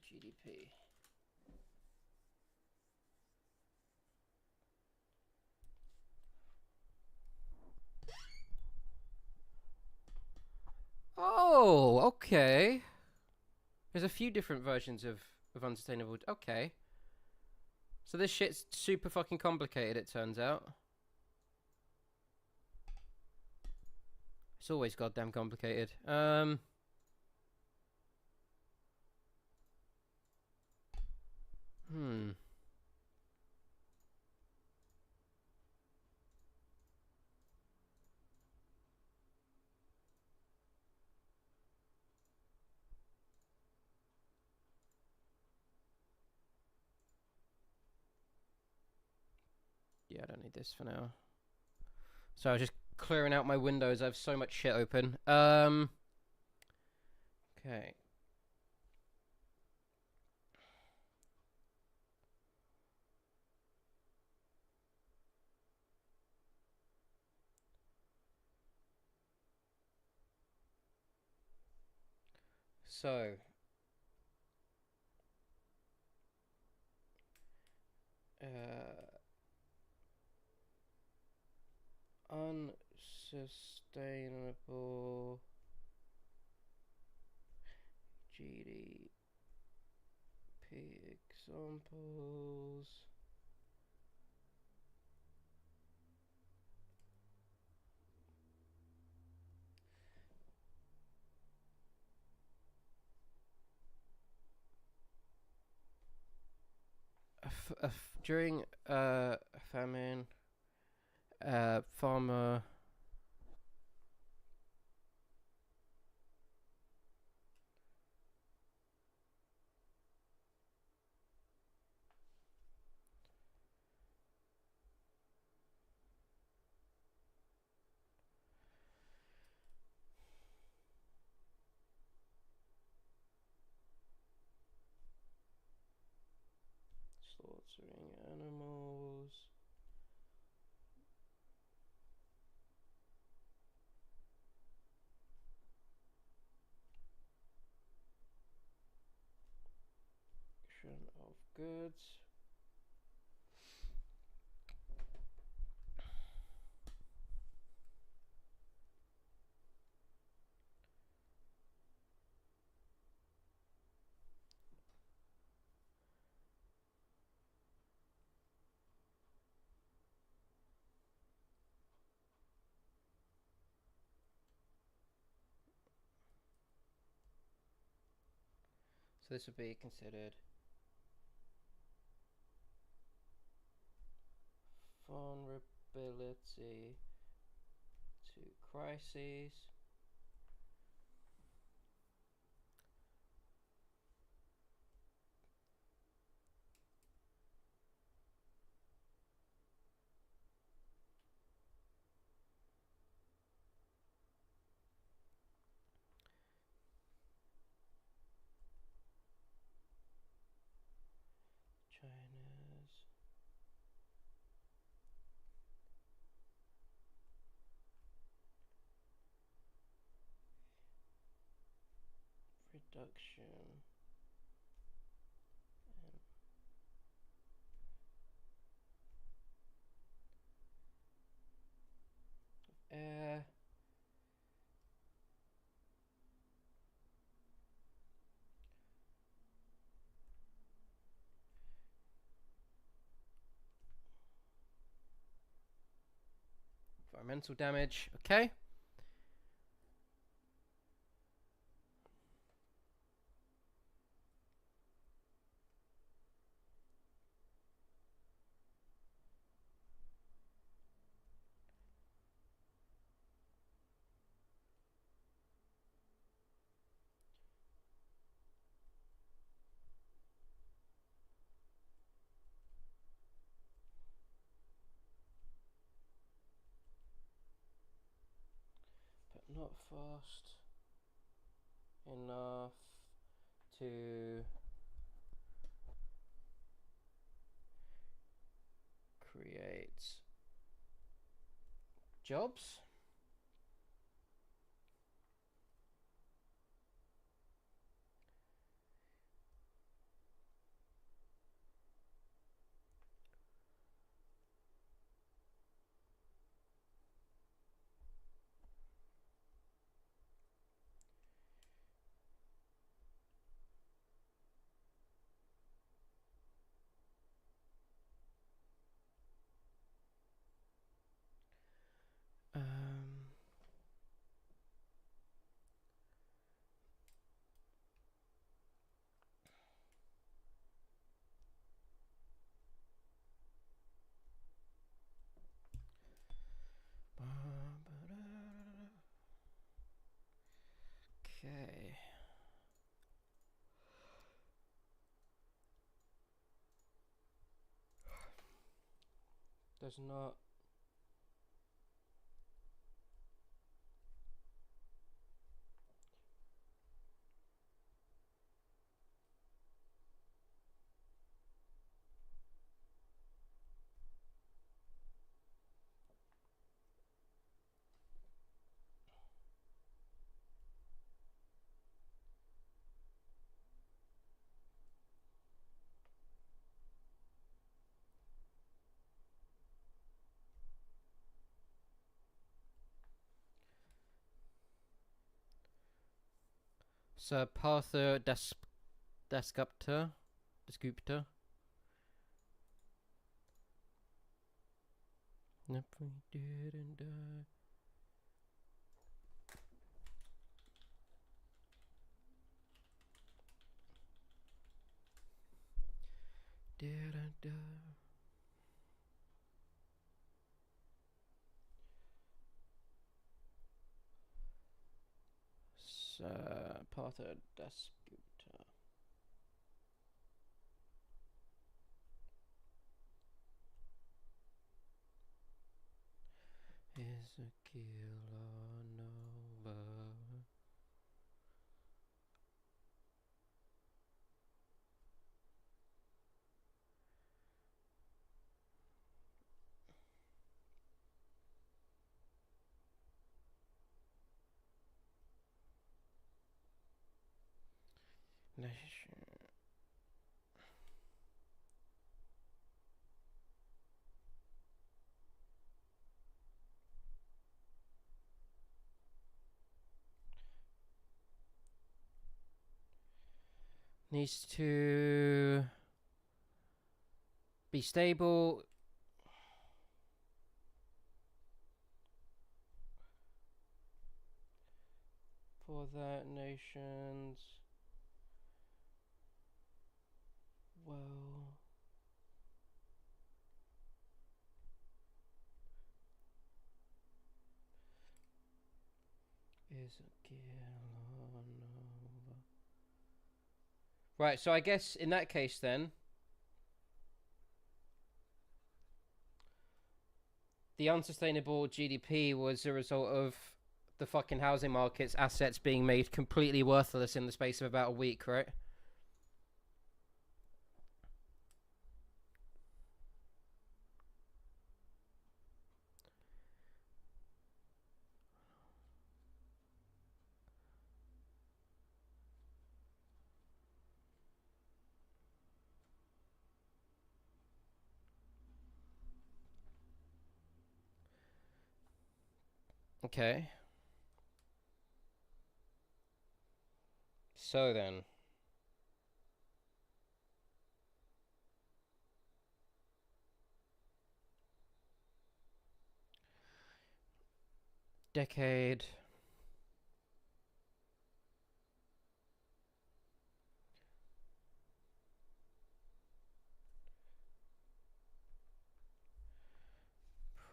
GDP? Oh, okay. There's a few different versions of unsustainable. Okay. So this shit's super fucking complicated, it turns out. It's always goddamn complicated. Yeah, I don't need this for now. So I was just clearing out my windows. I have so much shit open. Okay. So, unsustainable GDP examples. During famine, farmer slaughtering animals. Of goods. So this would be considered vulnerability to crises. China's reduction in air environmental damage. Okay. But not fast enough to create jobs. Okay. Does not. So Parther Dasgupta. Never didn't die. Didn't die. Parther Dasgupta. Is a kilonova. Needs to be stable. For that nation's well is a kilonova. Right, so I guess in that case then, the unsustainable GDP was a result of the fucking housing market's assets being made completely worthless in the space of about a week, right? Okay. So then. Decade.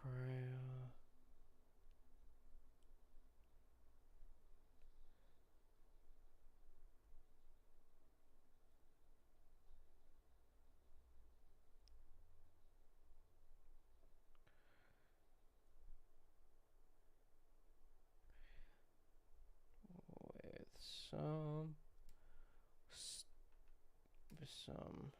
Prayer. With some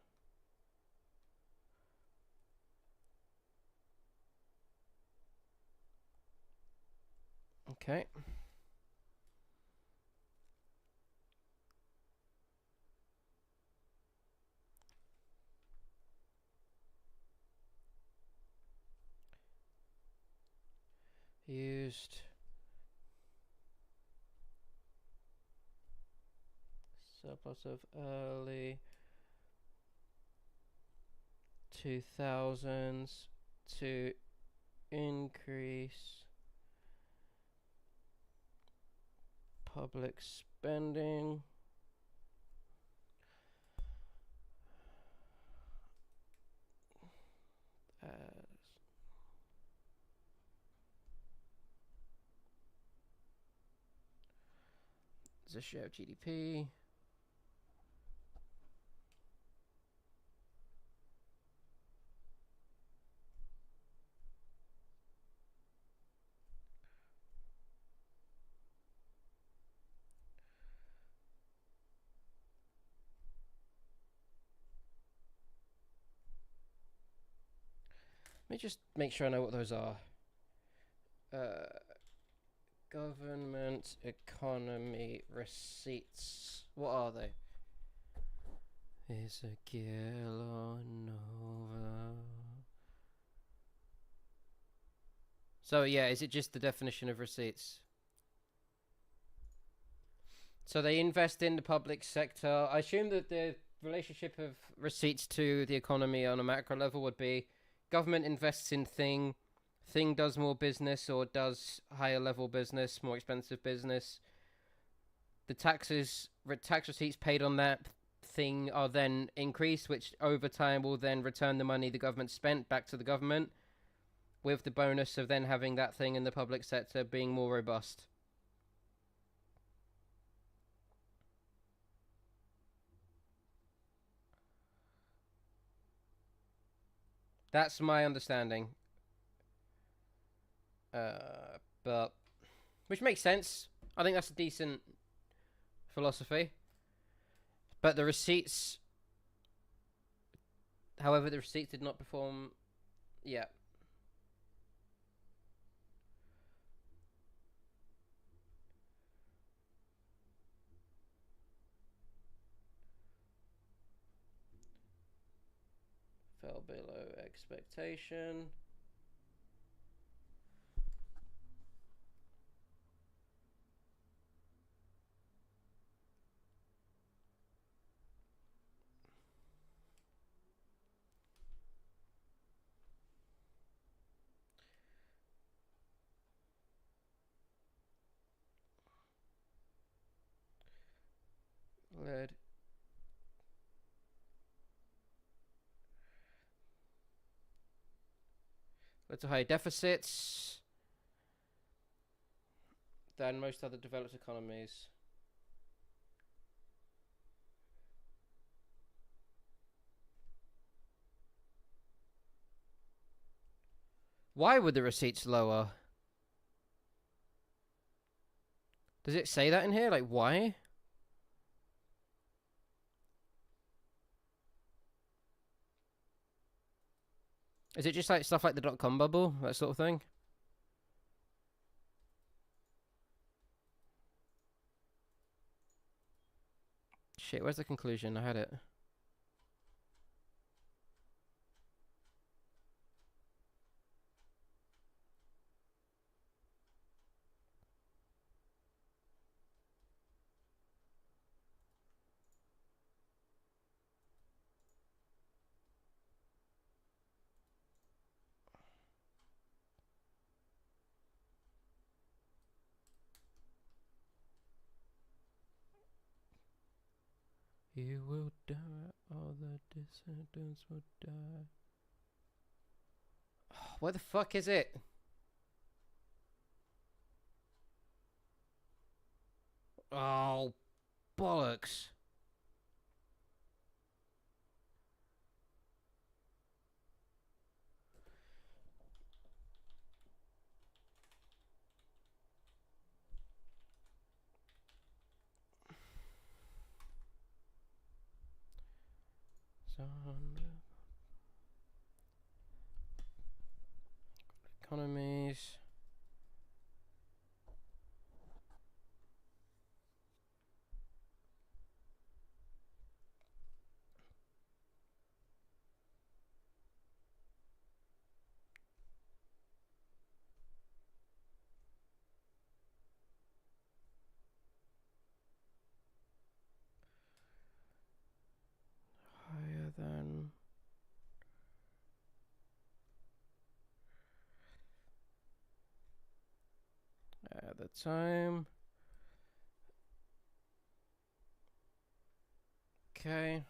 Okay. Used surplus of early 2000s to increase public spending as a share of GDP. Let me just make sure I know what those are. Government economy receipts. What are they? Is a Kilonova. So yeah, is it just the definition of receipts? So they invest in the public sector. I assume that the relationship of receipts to the economy on a macro level would be government invests in thing does more business or does higher level business, more expensive business. The tax receipts paid on that thing are then increased, which over time will then return the money the government spent back to the government, with the bonus of then having that thing in the public sector being more robust. That's my understanding. But which makes sense. I think that's a decent philosophy. But the receipts, however, the receipts did not perform. Yeah. Fell below expectation. Led to higher deficits than most other developed economies. Why were the receipts lower? Does it say that in here? Like, why? Is it just like stuff like the dot-com bubble? That sort of thing? Shit, where's the conclusion? I had it. You will die, all the descendants will die. Oh, where the fuck is it? Oh, bollocks. Economies. the time. Okay.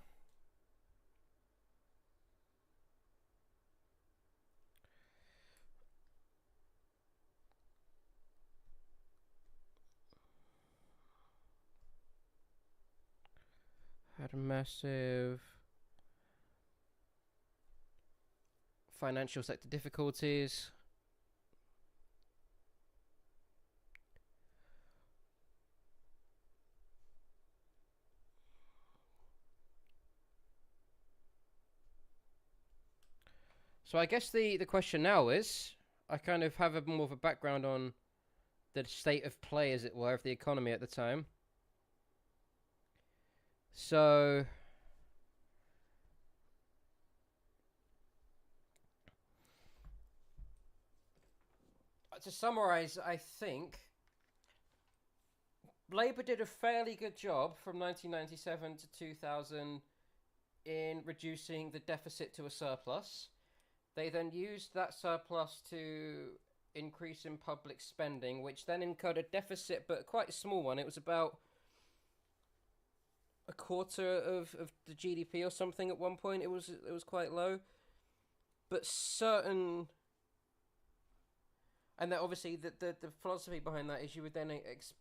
Had massive financial sector difficulties. So I guess the question now is, I kind of have a more of a background on the state of play, as it were, of the economy at the time. So to summarize, I think Labour did a fairly good job from 1997 to 2000 in reducing the deficit to a surplus. They then used that surplus to increase in public spending, which then incurred a deficit, but quite a small one. It was about a quarter of the GDP or something at one point. It was quite low. But certain... And that obviously the philosophy behind that is you would then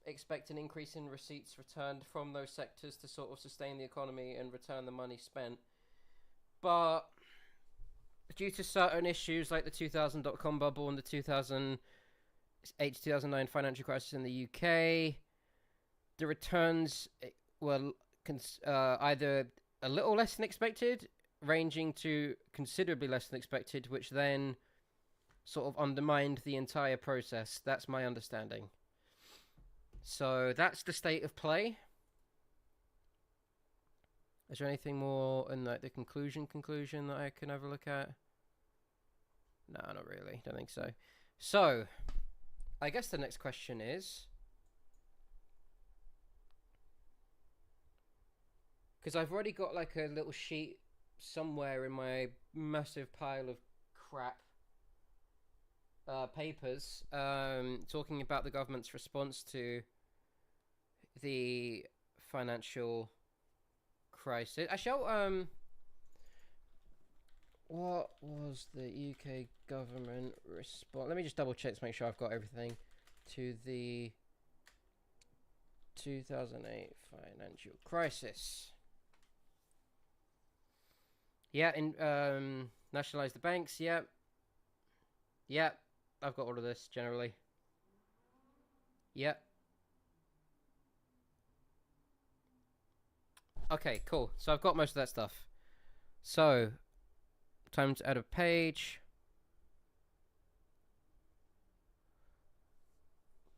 expect an increase in receipts returned from those sectors to sort of sustain the economy and return the money spent. But due to certain issues like the 2000 dot-com bubble and the 2008 to 2009 financial crisis in the UK, the returns were either a little less than expected, ranging to considerably less than expected, which then sort of undermined the entire process. That's my understanding. So that's the state of play. Is there anything more in the conclusion that I can have a look at? No, not really. Don't think so. So, I guess the next question is... Because I've already got like a little sheet somewhere in my massive pile of crap papers talking about the government's response to the financial crisis. Actually, what was the UK government response? Let me just double check to make sure I've got everything to the 2008 financial crisis. Yeah, nationalize the banks. Yep. Yep. I've got all of this generally. Yep. Okay, cool. So I've got most of that stuff. So, time to add a page.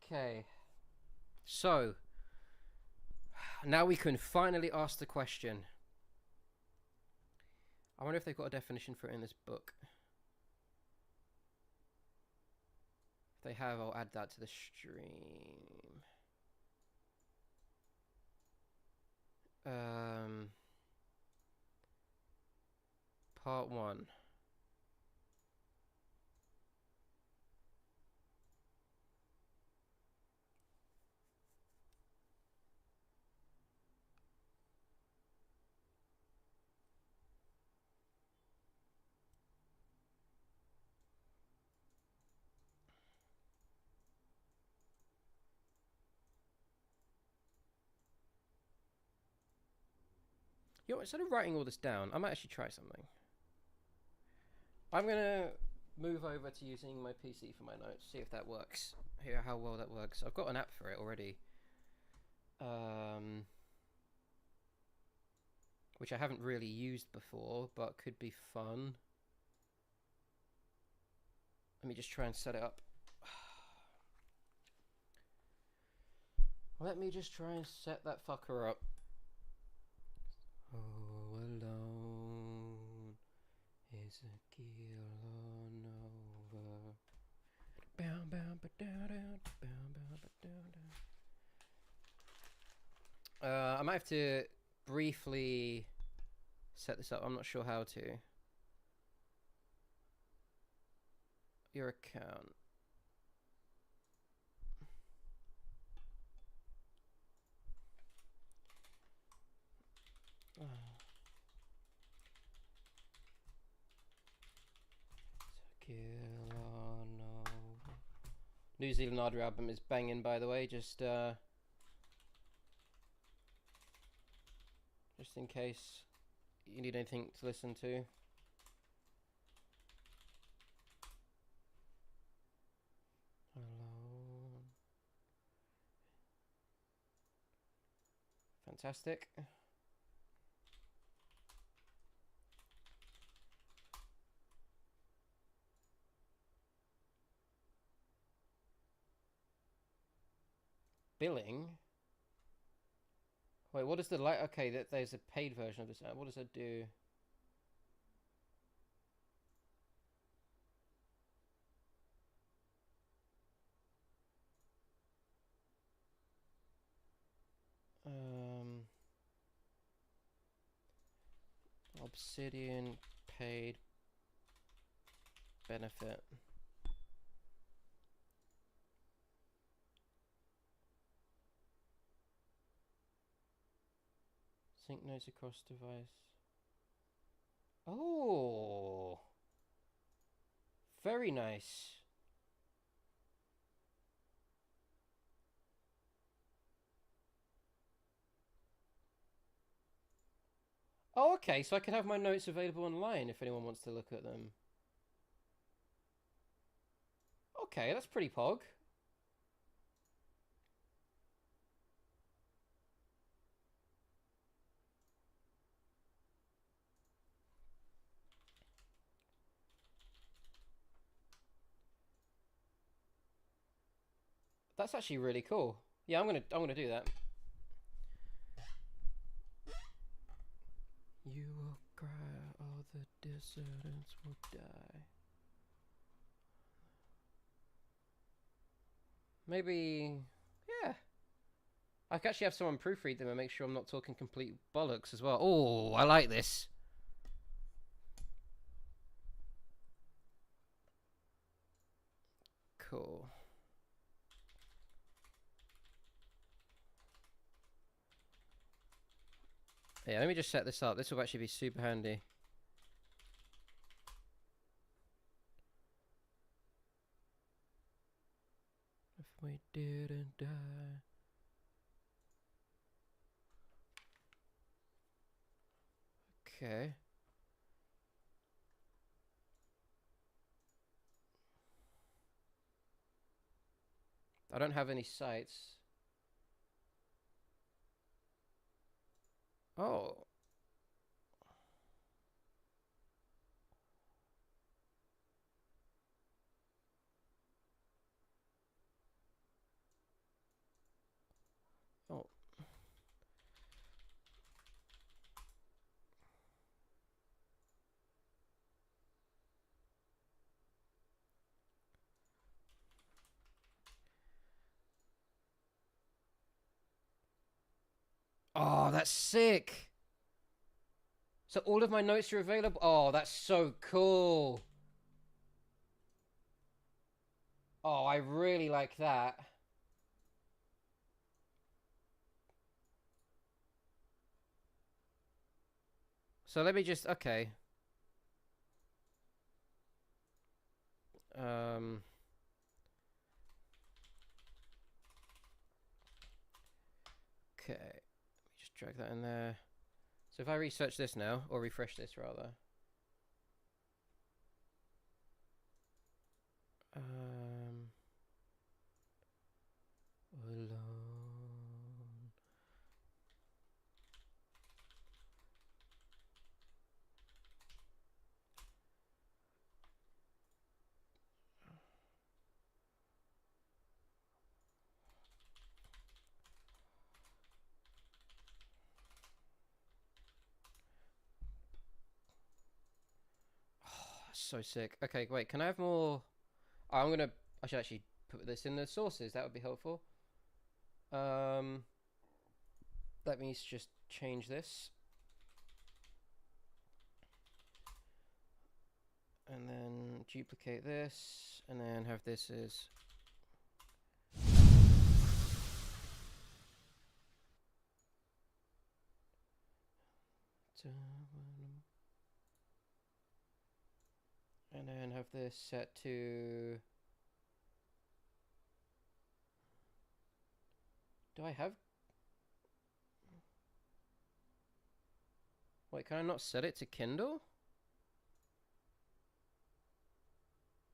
Okay. So, now we can finally ask the question. I wonder if they've got a definition for it in this book. If they have, I'll add that to the stream. Part 1. You know, instead of writing all this down, I might actually try something. I'm going to move over to using my PC for my notes, see if that works. Hear how well that works. I've got an app for it already. Which I haven't really used before, but could be fun. Let me just try and set it up. Let me just try and set that fucker up. Oh, alone is a kilonova. I might have to briefly set this up. I'm not sure how to. Your account. New Zealand audio album is banging, by the way. Just in case you need anything to listen to. Hello. Fantastic. Billing. Wait, what is the light? Okay, there's a paid version of this. What does that do? Obsidian paid benefit. Sync notes across device. Oh, very nice. Oh, okay, so I can have my notes available online if anyone wants to look at them. Okay, that's pretty pog. That's actually really cool. Yeah, I'm gonna do that. You will cry, all the dissidents will die. Maybe, yeah. I can actually have someone proofread them and make sure I'm not talking complete bollocks as well. Oh, I like this. Cool. Yeah, let me just set this up. This will actually be super handy. If we didn't die. Okay. I don't have any sites. Oh. Oh. Oh, that's sick. So all of my notes are available. Oh, that's so cool. Oh, I really like that. So let me just, okay. Okay. Let me just drag that in there. So if I research this now, or refresh this rather. Alone. So sick. Okay, wait, can I have more? Oh, I should actually put this in the sources. That would be helpful. Let me just change this. And then duplicate this, and then have this as... And then have this set to Do I have... Wait, can I not set it to Kindle?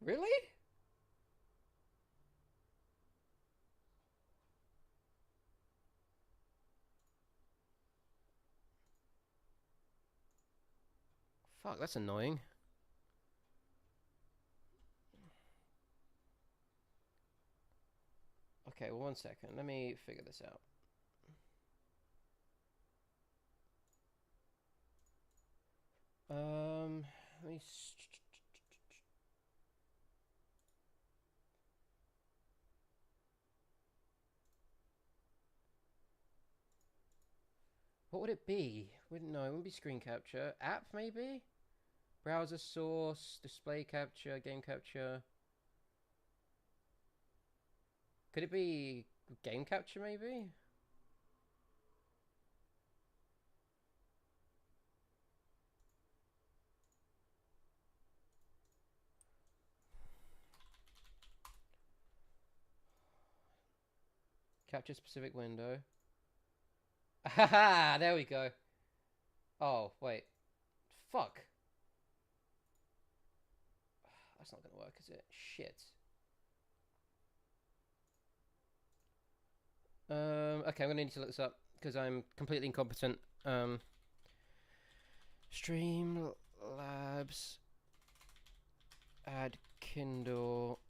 Really? Fuck, that's annoying. Okay, well, 1 second. Let me figure this out. Let me... What would it be? No, it wouldn't be screen capture. App, maybe? Browser source, display capture, game capture. Could it be game capture, maybe? Capture specific window. Haha, there we go. Oh, wait. Fuck. That's not gonna work, is it? Shit. Okay, I'm gonna need to look this up because I'm completely incompetent. Streamlabs, add Kindle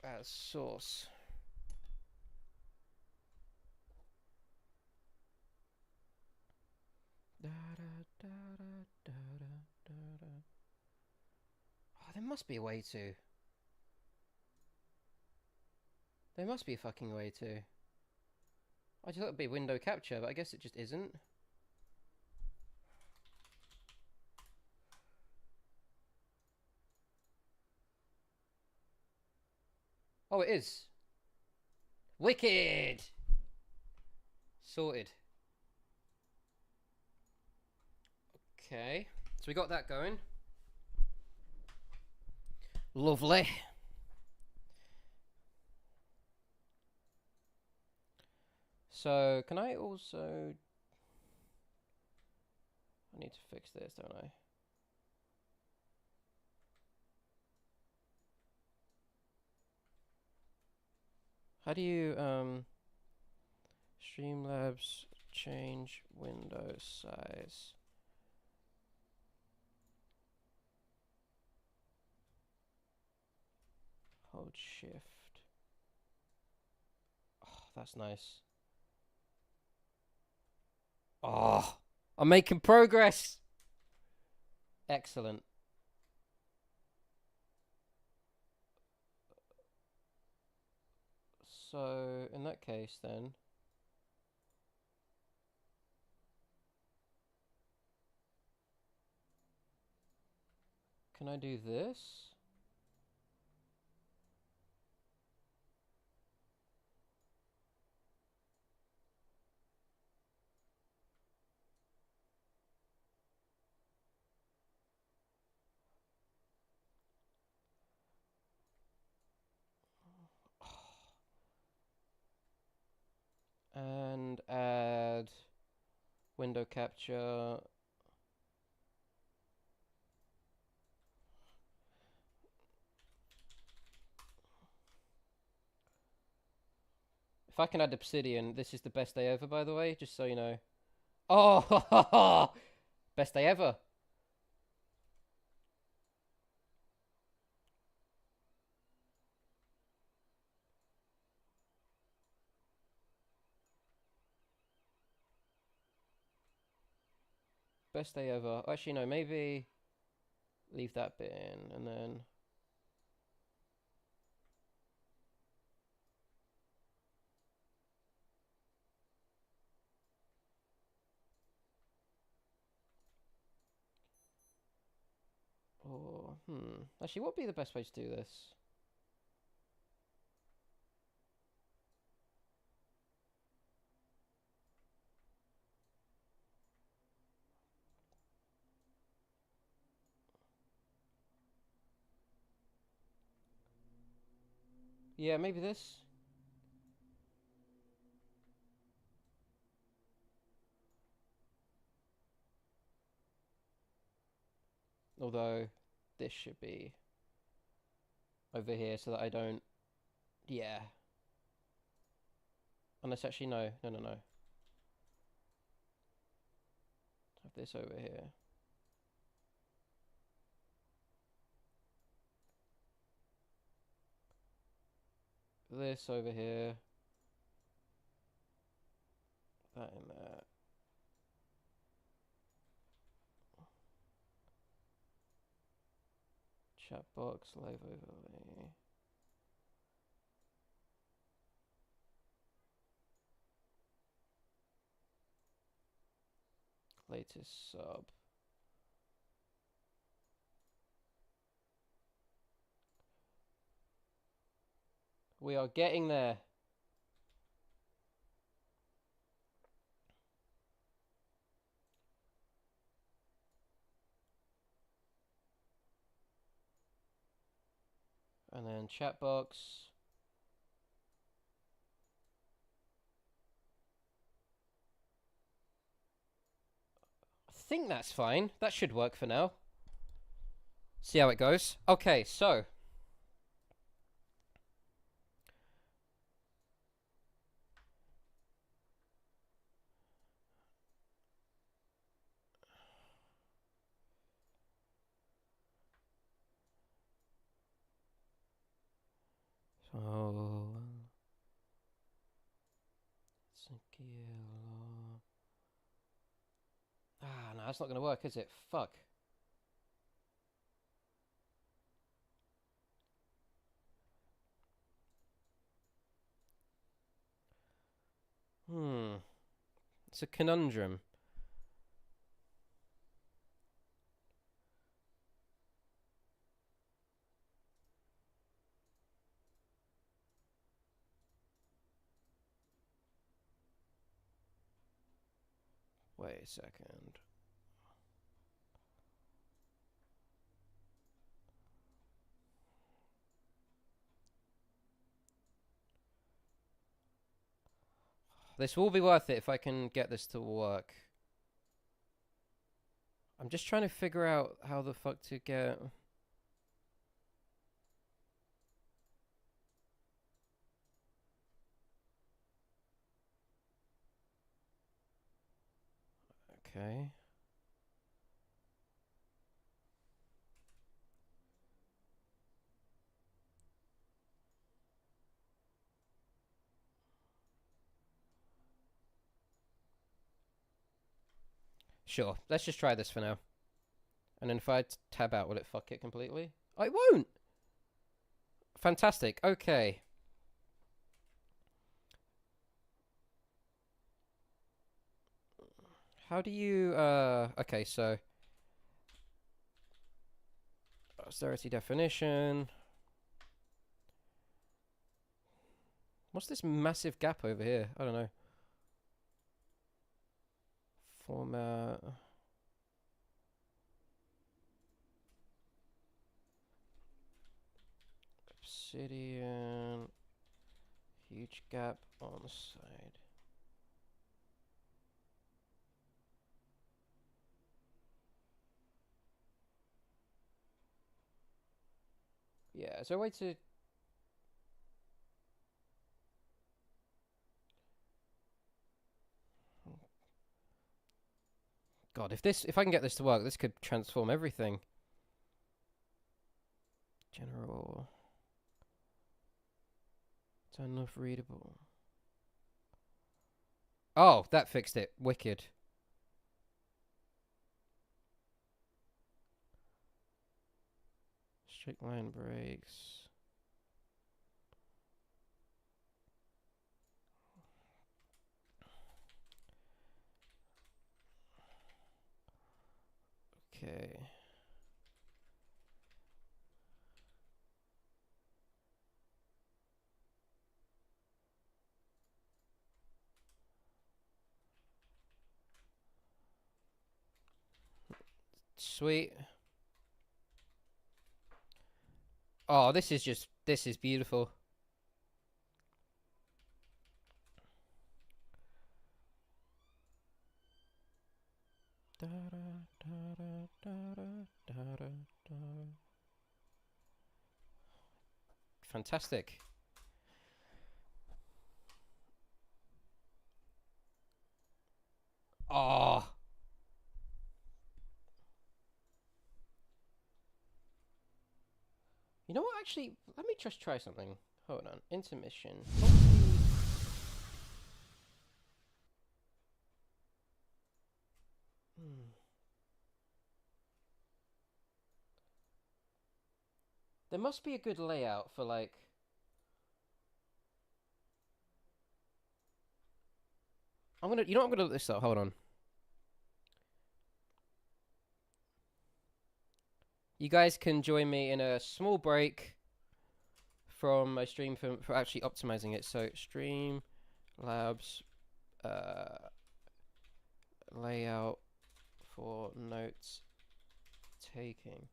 as source. Oh, there must be a way to. There must be a fucking way to. I just thought it'd be window capture, but I guess it just isn't. Oh, it is. Wicked! Sorted. Okay, so we got that going. Lovely. So, can I also... I need to fix this, don't I? How do you, Streamlabs change window size? Hold shift. Oh, that's nice. Oh, I'm making progress. Excellent. So, in that case, then, can I do this? And add window capture. If I can add obsidian, this is the best day ever, by the way, just so you know. Oh, best day ever. Best day ever. Actually, no, maybe leave that bit in and then. Or, Actually, what would be the best way to do this? Yeah, maybe this. Although this should be over here so that I don't... Yeah. Unless actually, no. No. Have this over here. This over here. That in there. Chat box, live overlay. Latest sub. We are getting there. And then chat box. I think that's fine. That should work for now. See how it goes. Okay, so. Ah, no, that's not going to work, is it? Fuck. It's a conundrum. Wait a second. This will be worth it if I can get this to work. I'm just trying to figure out how the fuck to get... Okay. Sure, let's just try this for now. And then if I tab out, will it fuck it completely? Oh, it won't! Fantastic, okay. How do you, okay, so... Austerity definition. What's this massive gap over here? I don't know. Format... Obsidian... Huge gap on the side. Yeah, is there a way to... God, if I can get this to work, this could transform everything. General... Turn off readable. Oh, that fixed it. Wicked. Strict line breaks. Okay. Sweet. Oh, this is beautiful. Da, da, da, da, da, da, Fantastic. Oh. You know what? Actually, let me just try something. Hold on. Intermission. There must be a good layout for like. You know what, I'm gonna look this up. Hold on. You guys can join me in a small break from my stream for actually optimizing it. So stream labs layout for notes taking.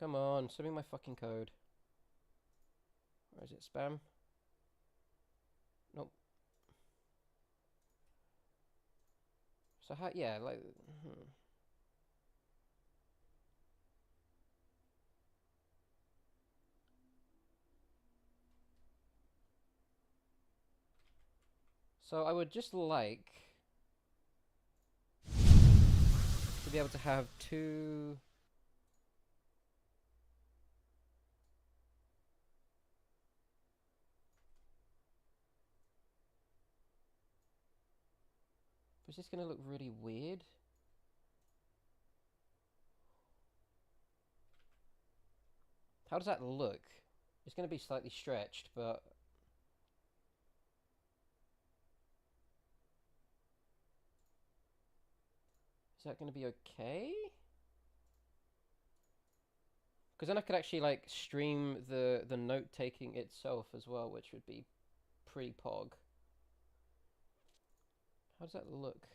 Come on, send me my fucking code. Or is it spam? Nope. So how? Yeah, like. So I would just like to be able to have two. Is this gonna look really weird? How does that look? It's gonna be slightly stretched, but is that gonna be okay? Because then I could actually like stream the note taking itself as well, which would be pretty pog. How does that look?